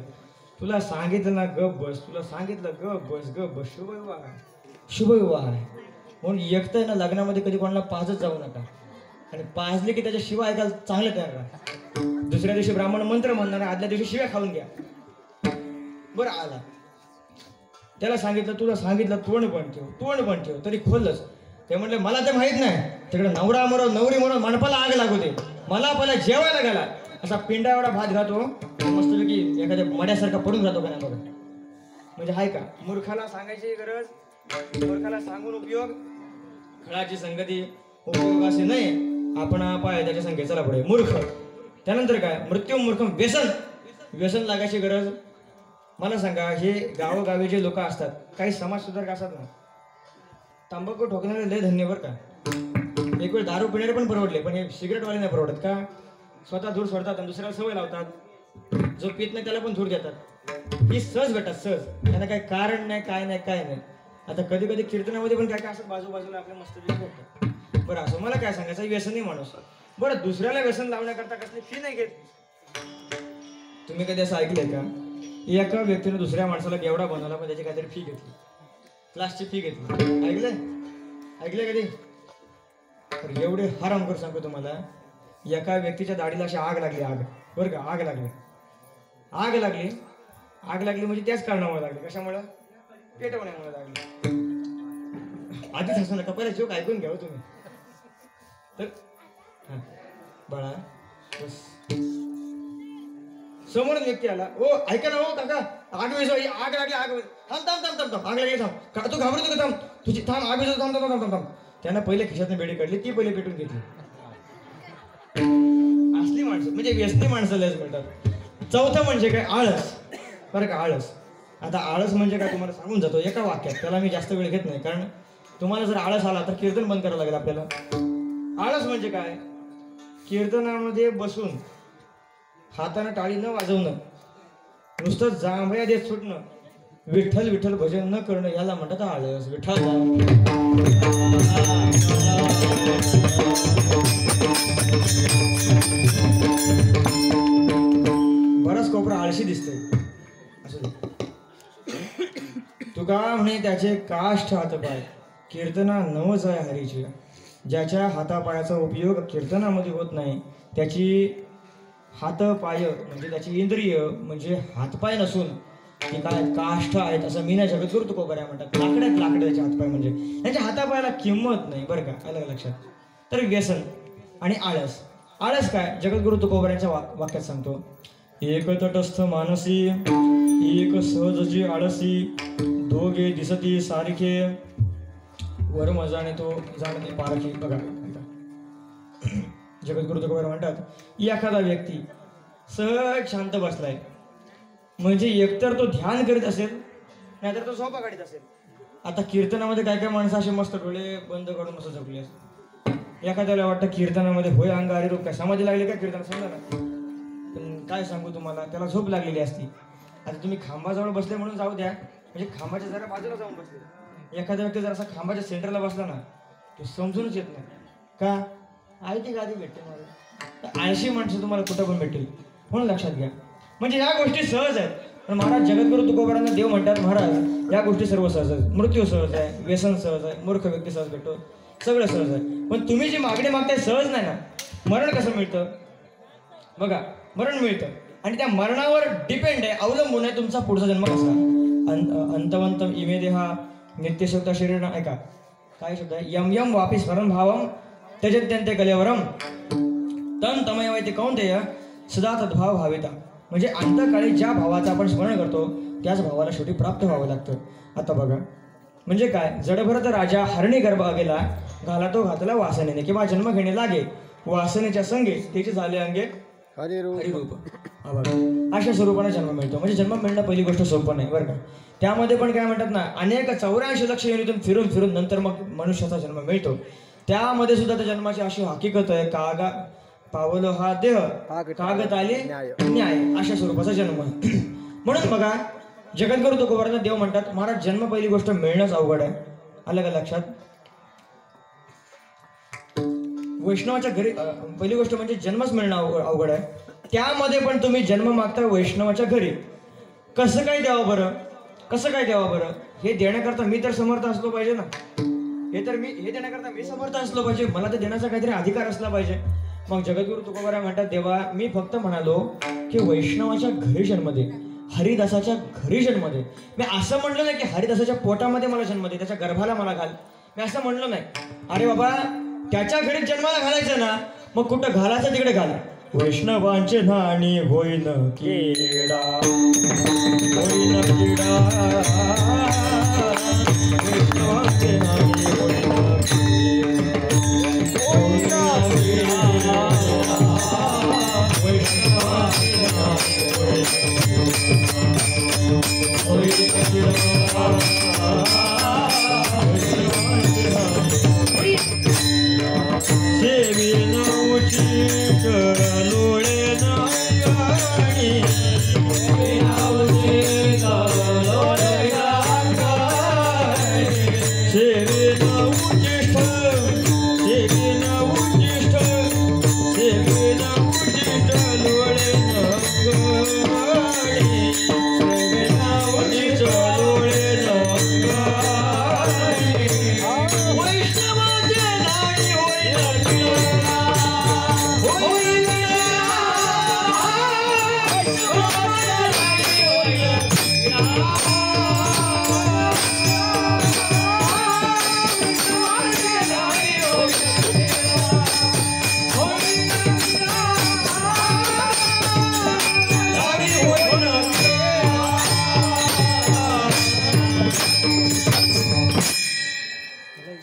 तुला सांगितलं ना गप बस तुला सांगितलं गप बस शुभ विवाह आहे म्हणून एकटं ना लग्नामध्ये कधी कोणाला पाजच जाऊ नका. आणि पाजले की त्याच्या शिवाय ऐकायला चांगलं तयार राहा. दुसऱ्या दिवशी ब्राह्मण मंत्र म्हणणार आदल्या दिवशी शिव्या खाऊन घ्या. बरं आला त्याला सांगितलं तुला सांगितलं तोंड पण ठेव तरी खोललंच. ते म्हटले मला ते माहित नाही तिकडे नवरा मरो नवरी म्हणून मंडपाला आग लागू दे मला पहिला जेवायला गेला असा पिंडा एवढा भात घातो मस्तपैकी एखाद्या मड्यासारखा पडून राहतो का नाही बघा. म्हणजे हाय का मूर्खाला सांगायची गरज मूर्खाला सांगून उपयोग खळाची संगती उपयोगाशी नाही. आपण पाय त्याच्या संख्येचा पुढे मूर्ख. त्यानंतर काय मृत्यू मूर्ख व्यसन लागायची गरज. मला सांगा हे गावोगावी जे लोक असतात काही समाज सुधारक असतात ना तंबाखू ठोकणारे लय धन्य बरं का. एक वेळ दारू पिणारे पण परवडले पण हे सिगरेटवाले नाही परवडत का. स्वतः धूर सोडतात आणि दुसऱ्याला सवय लावतात. जो पित नाही त्याला पण धूर देतात. ही सहज भेटतात सहज त्यांना काही कारण नाही काय नाही. आता कधी कधी कीर्तनामध्ये पण काय असतात बाजूबाजूला आपल्या मस्त भेटतात. बरं असं मला काय सांगायचं व्यसनी माणूस. बरं दुसऱ्याला व्यसन लावण्याकरता कसली फी नाही घेत. तुम्ही कधी असं ऐकलंय का एका व्यक्तीने दुसऱ्या माणसाला एवढा बनवला पण त्याची काहीतरी फी घेतली क्लासची फी घेतली. ऐकलंय कधी. तर एवढे हराम करू सांगतो तुम्हाला एका व्यक्तीच्या दाढीला अशी आग लागली, आग बरं का, आग लागली, आग लागली, आग लागली म्हणजे त्याच कारणामुळे लागली. कशामुळे? पेटवण्यामुळे लागली. आधीच हसू नका, पहिला जोक ऐकून घ्या तुम्ही. तर बाळा बस. समोरून व्यक्ती आला, ओ ऐका ना हो काका, आग वेळेस आग लागली, आग थांब थांब थांब थांब थांब, आग लागली थांब, तू घाबरू नको, थांब तुझी, थांब आग वेळेस थांब थांब थांब थांब थांब. त्यांना पहिले खिशातून बेडी काढली, ती पहिले पेटून घेतली. असली माणसं म्हणजे व्यसनी माणसालाच मिळतात. चौथं म्हणजे काय? आळस. बरं का, आळस. आता आळस म्हणजे काय तुम्हाला सांगून जातो एका वाक्यात, त्याला मी जास्त वेळ घेत नाही, कारण तुम्हाला जर आळस आला तर कीर्तन बंद करावं लागेल आपल्याला. आळस म्हणजे काय? कीर्तनामध्ये बसून हाताने टाळी न वाजवणं, नुसतं जांभया देत सुटणं, विठ्ठल विठ्ठल भजन न करणं, याला म्हणतात आळस. विठ्ठल बराच कोपरा आळशी दिसतोय. असं तुका म्हणे त्याचे काष्ठ हातपाय कीर्तना नवच आहे हरीची. ज्याच्या हातापायाचा उपयोग कीर्तनामध्ये होत नाही, त्याची हातपाय म्हणजे त्याची इंद्रिय म्हणजे हातपाय नसून ती काय काष्ठ आहेत, असं मी नाही जगद्गुरु तुकोबऱ्या म्हणतात. लाकड्याचे हातपाय म्हणजे त्यांच्या हातापायाला किंमत नाही. बरं का, आलं लक्षात? तर व्यसन आणि आळस. आळस काय? जगद्गुरु तुकोबऱ्यांच्या वाक्यात सांगतो, एक तटस्थ मानसी एक सहजची आळसी, दोघे दिसती सारखे वर मजाने तो जाणते पारखी. बघा जगद्गुरु तुकोबरा म्हणतात, एखादा व्यक्ती सहज शांत बसलाय म्हणजे एकतर तो ध्यान करीत असेल, नाहीतर तो झोपा काढीत असेल. आता कीर्तनामध्ये काय काय माणसं असे मस्त डोळे बंद करून मस्त झोपले असते. एखाद्याला वाटतं कीर्तनामध्ये होय अंग हरी रूप, काय समाधी लागली का कीर्तन, समजा ना. पण काय सांगू तुम्हाला, त्याला झोप लागलेली असती. आता तुम्ही खांबाजवळ बसले म्हणून जाऊ द्या, म्हणजे खांबाच्या जरा बाजूला जाऊन बसले. एखाद्या व्यक्ती जर असा खांबाच्या सेंटरला बसला ना, तो समजूनच येत नाही का आयती गादी भेटते मला. तर 80 माणसं तुम्हाला कुठं पण भेटतील, म्हणून लक्षात घ्या. म्हणजे या गोष्टी सहज आहेत. पण महाराज जगद्गुरु तुकोबरांना देव म्हणतात, महाराज या गोष्टी सर्व सहज आहेत. मृत्यू सहज आहे, व्यसन सहज आहे, मूर्ख व्यक्ती सहज भेटतो, सगळं सहज आहे. पण तुम्ही जी मागणी मागताय सहज नाही ना. मरण कसं मिळतं? बघा, मरण मिळतं आणि त्या मरणावर डिपेंड आहे, अवलंबून आहे तुमचा पुढचा जन्म कसा. अंतवंतम इमे देहा नित्यशब्द शरीर. ऐका काय शब्द आहे? यम यम वापी स्मरण भावम त्यजत्यंते कलेवरम तम तमयवैते कौंतेय सदा तद्भाव भाविता. म्हणजे अंतकाळी ज्या भावाचं आपण स्मरण करतो त्याच भावाला शेवटी प्राप्त व्हावं लागतं. आता बघा म्हणजे काय? जडभरत राजा हरणी गर्भ गेला, घाला तो घातला वासनेने, किंवा जन्म घेणे लागे वासनेच्या संगे त्याचे झाले अंगे हरिरूप. अशा स्वरूपाने जन्म मिळतो. म्हणजे जन्म मिळणं पहिली गोष्ट सोपं नाही बरं का. त्यामध्ये पण काय म्हणतात ना, अनेक 84 लक्ष योनीतून फिरून फिरून नंतर मग मनुष्याचा जन्म मिळतो. त्यामध्ये सुद्धा त्या जन्माची अशी हकीकत आहे, कागा पावलो हा देह कागद आले न्याय, अशा स्वरूपाचा जन्म. म्हणून बघा जगद्गुरु तुकोबरांना देव म्हणतात, महाराज जन्म पहिली गोष्ट मिळणंच अवघड आहे. आलं का लक्षात? वैष्णवाच्या घरी पहिली गोष्ट म्हणजे जन्मच मिळणं अवघड आहे. त्यामध्ये पण तुम्ही जन्म मागता वैष्णवाच्या घरी. कसं काय द्यावं बरं? कसं काय द्यावं बरं? हे देण्याकरता मी तर समर्थ असलो पाहिजे ना. हे देण्याकरता मी समर्थ असलो पाहिजे, मला तर देण्याचा काहीतरी अधिकार असला पाहिजे. मग जगद्गुरु तुकोबरा म्हणतात, देवा मी फक्त म्हणालो की वैष्णवाच्या घरी जन्म दे, हरिदासाच्या घरी जन्म दे. मी असं म्हणलो नाही की हरिदासाच्या पोटामध्ये मला जन्म दे, त्याच्या गर्भाला मला घाल, मी असं म्हणलो नाही. अरे बाबा त्याच्या घरी जन्माला घालायचं ना, मग कुठं घालायचं तिकडे घाल. वैष्णवांचे नाणी होईन किडा, होईन किडा, वैष्णवांचे नाणी होईन किडा, वैष्णवांचे नाणी होईन किडा. सेवी नावची लोळे नायाणी, सेवी नावची लोळे नायाणी,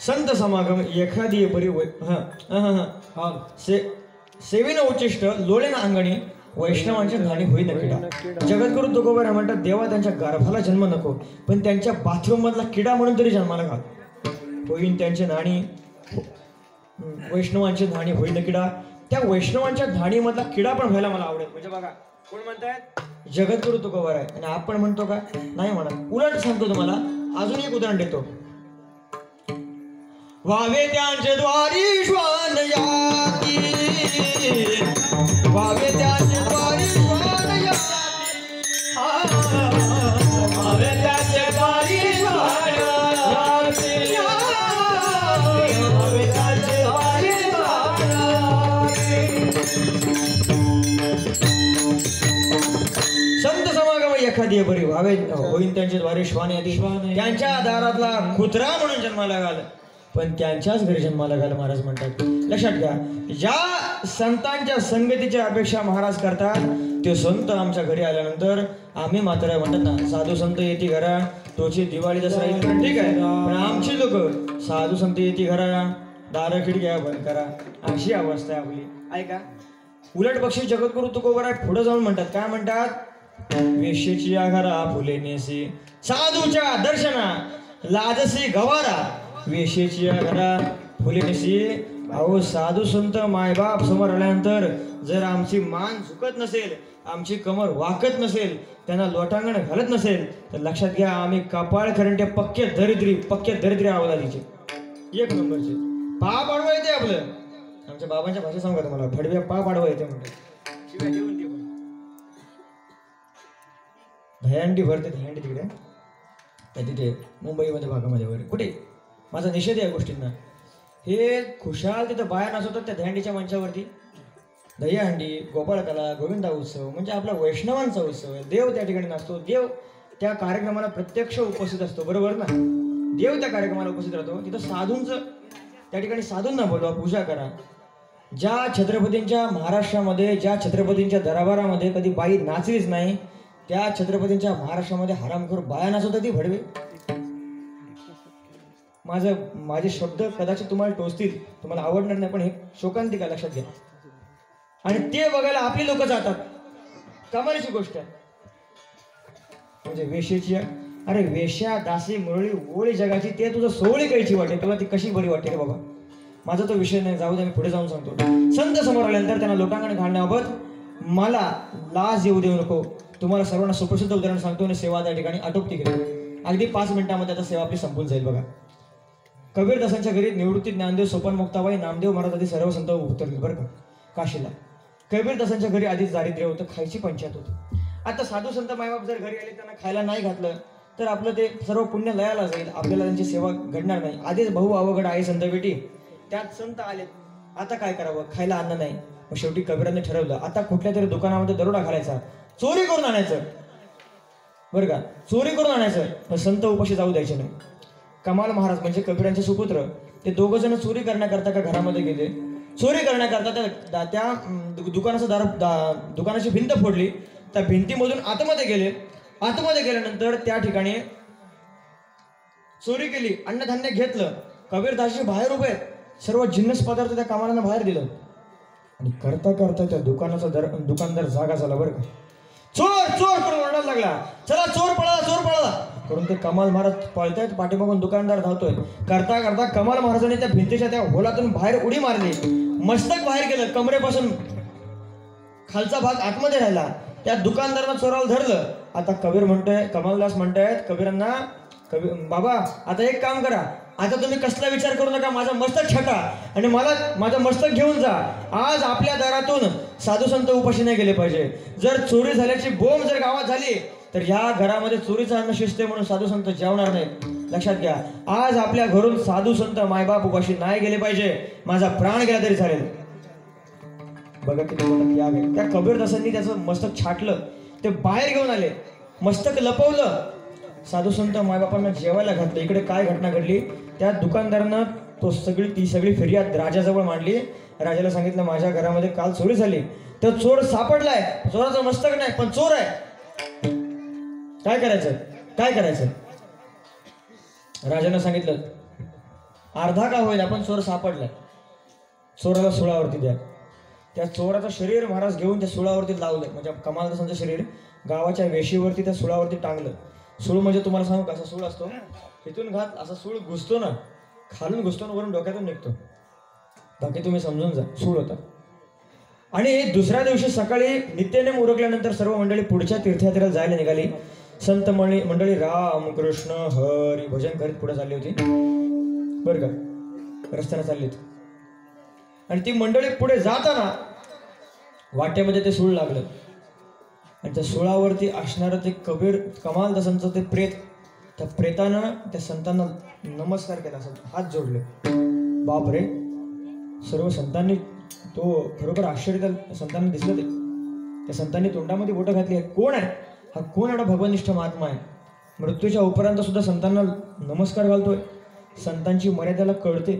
संत समागम एखादी परी सेवेनं उच्चिष्ट लोळेन अंगणी वैष्णवांच्या धाणी होईन किडा. जगद्गुरु तुकोबाराय म्हणतात देवा त्यांच्या गर्भाला जन्म नको पण त्यांच्या बाथरूम मधला किडा म्हणून तरी जन्माला घाल. होईन त्यांचे नाणी वैष्णवांची धाणी होईन किडा. त्या वैष्णवांच्या धाणी मधला किडा पण व्हायला मला आवडेल. म्हणजे बघा कोण म्हणतायत जगद्गुरु तुकोबाराय आणि आपण म्हणतो का नाही म्हणा. उलट सांगतो तुम्हाला अजून एक उदाहरण देतो. वावे त्यांचे द्वारी श्वान याती वावे त्यांचे द्वारी श्वान याती वावे त्यांचे द्वारी श्वान याती वावे त्यांचे द्वारी श्वान संत समागम एखादी बरी व्हावे होईन त्यांचे द्वारे श्वान याती. त्यांच्या दारातला कुत्रा म्हणून जन्माला घाल पण त्यांच्याच घरी जन्माला घाल महाराज म्हणतात. लक्षात घ्या ज्या संतांच्या संगतीची अपेक्षा महाराज करतात ते संत आमच्या घरी आल्यानंतर आम्ही मात्र म्हणतात ना साधू संत येते घरा तोची दिवाळी दसरा येईल ठीक आहे पण आमची लोक साधू संत येते घरा दार खिडक्या बंद करा अशी अवस्था आहे आपली. ऐका उलट पक्षी जगद्गुरु तुकोबाराय पुढे जाऊन म्हणतात काय म्हणतात वेश्येची या घरा फुले नेसी साधूच्या दर्शना लाजसी गवारा वेश्येची या घरा फुले नेसी. अहो साधू संत मायबाप समोर आल्यानंतर जर आमची मान झुकत नसेल आमची कमर वाकत नसेल त्यांना लोटांगण घालत नसेल तर लक्षात घ्या आम्ही कपाळ करंटे पक्के दरिद्री अवलादीचे एक नंबरचे. पाप आडवा येते आपलं आमच्या बाबांच्या भाषेत सांगू का तुम्हाला फडव्या पाप आडवा येते म्हणतात. शिवाय जेवण दे दहीहंडी भरते दहीहंडी तिकडे त्या तिथे मुंबईमध्ये भागामध्ये वगैरे कुठे माझा निषेध आहे या गोष्टींना. हे खुशाल तिथं बाया नाचवतात त्या दहीहंडीच्या मंचावरती. दहीहंडी गोपाळकाला गोविंदा उत्सव म्हणजे आपला वैष्णवांचा उत्सव आहे. देव त्या ठिकाणी नाचतो. देव त्या कार्यक्रमाला प्रत्यक्ष उपस्थित असतो बरोबर ना. देव त्या कार्यक्रमाला उपस्थित राहतो. तिथं साधूंचं त्या ठिकाणी साधूंना बोलवा पूजा करा. ज्या छत्रपतींच्या महाराष्ट्रामध्ये ज्या छत्रपतींच्या दरबारामध्ये कधी बाई नाचलीच नाही त्या छत्रपतींच्या महाराष्ट्रामध्ये हरामखोर बाया नाचवतात ती भडवे. माझे शब्द कदाचित तुम्हाला टोचतील तुम्हाला आवडणार नाही पण हे शोकांतिका लक्षात घ्या. आणि ते बघायला आपली लोक जातात कमालीची गोष्ट आहे. म्हणजे वेश्येची अरे वेश्या दासी मुरळी ओळी जगाची ते तुझं सोहळी कायची वाटे तुला ती कशी बरी वाटते रे बाबा. माझा तो विषय नाही जाऊ दे मी पुढे जाऊन सांगतो. संत समोर आल्यानंतर त्यांना लोकांकडे घालण्याबाबत मला लाज येऊ देऊ नको. तुम्हाला सर्वांना सुप्रसिद्ध उदाहरण सांगतो आणि सेवा त्या ठिकाणी आटोपती गेली. अगदी 5 मिनिटांमध्ये आता सेवा आपली संपून जाईल बघा. कबीरदासांच्या घरी निवृत्ती ज्ञानदेव सोपान मुक्ताबाई नामदेव महाराज आधी सर्व संत उतरले बरं का काशीला. कबीरदासांच्या घरी आधीच दारिद्र्य होतं खायची पंचायत होती. आता साधू संत मायबाप जर घरी आले त्यांना खायला नाही घातलं तर आपलं ते सर्व पुण्य लयाला जाईल आपल्याला त्यांची सेवा घडणार नाही. आधीच भाऊ अवघड आहे संत बेटी त्यात संत आलेत आता काय करावं खायला अन्न नाही. मग शेवटी कबीरांनी ठरवलं आता कुठल्या तरी दुकानामध्ये दरोडा घालायचा चोरी करून आणायचं बरं का चोरी करून आणायचं. पण संत उपाशी जाऊ द्यायचे नाही. कमाल महाराज म्हणजे कबीरांचे सुपुत्र ते दोघं जण चोरी करण्याकरता का घरामध्ये गेले. चोरी करण्याकरता त्या दुकानाची भिंत फोडली त्या भिंतीमधून आतमध्ये गेले. आतमध्ये गेल्यानंतर त्या ठिकाणी चोरी केली अन्नधान्य घेतलं. कबीरदासजी बाहेर उभे सर्व जिन्नस पदार्थ त्या कामाला बाहेर दिलं आणि करता करता त्या दुकानदार जागा झाला बरं का. चोर चोर करून ओरडायला लागला. चला चोर पळाला करून ते कमाल महाराज पळतायत पाठीमागून दुकानदार धावतोय. करता करता कमाल महाराजांनी त्या भिंतीच्या त्या होलातून बाहेर उडी मारली. मस्तक बाहेर गेलं कमरेपासून खालचा भाग आतमध्ये राहिला. त्या दुकानदारानं चोराला धरलं. आता कबीर म्हणतोय कमालदास म्हणतायत कबीरांना बाबा आता एक काम करा आता तुम्ही कसला विचार करू नका माझा मस्तक छटा आणि मला माझं मस्तक घेऊन जा. आज आपल्या दारातून साधू संत उपाशी नाही गेले पाहिजे. जर चोरी झाल्याची बोंब जर गावात झाली तर या घरामध्ये चोरीचा अन्न शिजते म्हणून साधू संत जेवणार नाहीत. लक्षात घ्या आज आपल्या घरून साधू संत मायबाप उपाशी नाही गेले पाहिजे. माझा प्राण गेला तरी चालेल. बघा किती मोठा त्याग आहे. त्या कबीरदासांनी त्याचं मस्तक छाटलं ते बाहेर घेऊन आले. मस्तक लपवलं. साधू संत मायबापांना जेवायला घातलं. इकडे काय घटना घडली त्या दुकानदारानं ती सगळी फिर्याद राजाजवळ मांडली. राजाला सांगितलं माझ्या घरामध्ये काल चोरी झाली तर चोर सापडलाय. चोराचं मस्तक नाही पण चोर आहे. काय करायचं राजानं सांगितलं अर्धा का होईल आपण चोर सापडलाय, चोराला सुळावरती द्या. त्या चोराचं शरीर महाराज घेऊन त्या सुळावरती लावलं. म्हणजे कमालदासांचं शरीर गावाच्या वेशीवरती त्या सुळावरती टांगलं. सूळ म्हणजे तुम्हाला सांगू कसा सूळ असतो, इथून घात असा सूळ घुसतो ना, खालून घुसतो ना, वरून डोक्यातून निघतो. बाकी तुम्ही समजून जा, सूळ होता. आणि दुसऱ्या दिवशी सकाळी नित्यनेम उरकल्यानंतर सर्व मंडळी पुढच्या तीर्थयात्रेला जायला निघाली. संत मंडळी राम कृष्ण हरी भजन करीत पुढे चालली होती बरं का, रस्त्याने चालली होती. आणि ती मंडळी पुढे जाताना वाटेमध्ये ते सूळ लागलं. आणि त्या सुळावरती असणारं ते कमालदासांचं ते प्रेत, त्या प्रेतानं त्या संतांना नमस्कार केला, असं हात जोडले. बाप रे, सर्व संतांनी, तो खरोखर आश्चर्य त्या संतांना दिसलं. त्या संतांनी तोंडामध्ये बोटं घातली. कोण आहे हा? कोण एवढा भगवनिष्ठ महात्मा आहे? मृत्यूच्या उपरांत सुद्धा संतांना नमस्कार घालतोय. संतांची मर्यादेला कळते.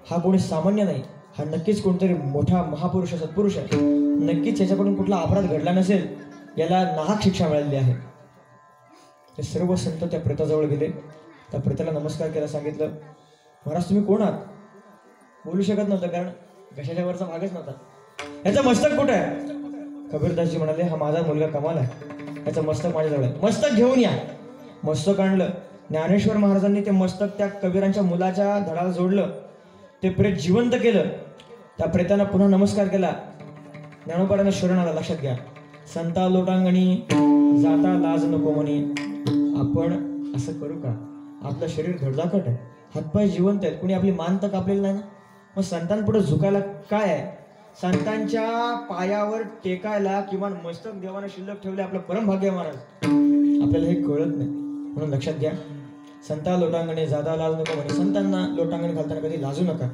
हा कोणी सामान्य नाही, हा नक्कीच कोणतरी मोठा महापुरुष सत्पुरुष आहे. नक्कीच याच्याकडून कुठला अपराध घडला नसेल, याला नाहक शिक्षा मिळालेली आहे. ते सर्व संत त्या प्रेताजवळ गेले. त्या प्रेताला नमस्कार केला. सांगितलं, महाराज तुम्ही कोण आहात? बोलू शकत नव्हतं, कारण घशाच्या वरचा भागच नव्हता. याचं मस्तक कुठं आहे? कबीरदासजी म्हणाले, हा माझा मुलगा कमाल आहे, याचं मस्तक माझ्याजवळ आहे, मस्तक घेऊन या. मस्तक आणलं. ज्ञानेश्वर महाराजांनी ते मस्तक त्या कबीरांच्या मुलाच्या धडाला जोडलं. ते प्रेत जिवंत केलं. त्या प्रेतानं पुन्हा नमस्कार केला. ज्ञानोबारानं शरण आला. लक्षात घ्या, संता लोटांगणी जाता लाज नको म्हणी. आपण असं करू का? आपलं शरीर धडधाकट आहे, हातपाय जिवंत आहेत, कुणी आपली मान तर कापलेली नाही ना. मग संतांपुढे झुकायला काय आहे? संतांच्या पायावर टेकायला किमान मस्तक देवानं शिल्लक ठेवले आपलं परमभाग्य महाराज. आपल्याला हे कळत नाही. म्हणून लक्षात घ्या, संता लोटांगणे जाता लाज नको म्हणे. संतांना लोटांगण घालताना कधी लाजू नका.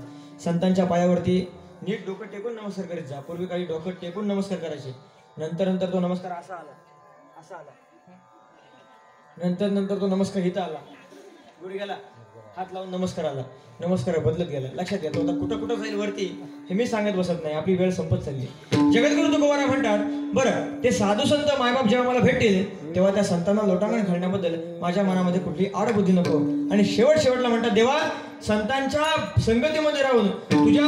संतांच्या पायावरती नीट डोकं टेकून नमस्कार करीत जा. पूर्वी काही डोकं टेकून नमस्कार करायचे, नंतर तो नमस्कार असा आला, असा आला, नंतर तो नमस्कार इथं आला, गुडघ्याला हात लावून नमस्कार आला, नमस्कार बदलत गेला. लक्षात घ्या, तो आता कुठं जाईल वरती हे मी सांगत बसत नाही, आपली वेळ संपत चालली. जगद्गुरु तुकोबाराय म्हणतात, बरं ते साधू संत मायबाप जेव्हा मला भेटतील तेव्हा त्या संतांना लोटांगण घालण्याबद्दल माझ्या मनामध्ये कुठली आडबुद्धी नको. आणि शेवटला म्हणतात, देवा संतांच्या संगतीमध्ये राहून तुझ्या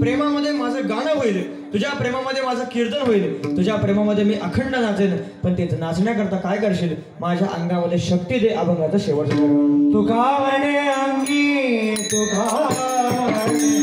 प्रेमामध्ये माझं गाणं होईल, तुझ्या प्रेमामध्ये माझं कीर्तन होईल, तुझ्या प्रेमामध्ये मी अखंड नाचेन. पण ते नाचण्याकरता काय करशील? माझ्या अंगामध्ये शक्ती दे. अभंगाचं शेवटचं तुका म्हणे अंगी, तुका म्हणे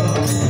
Bye.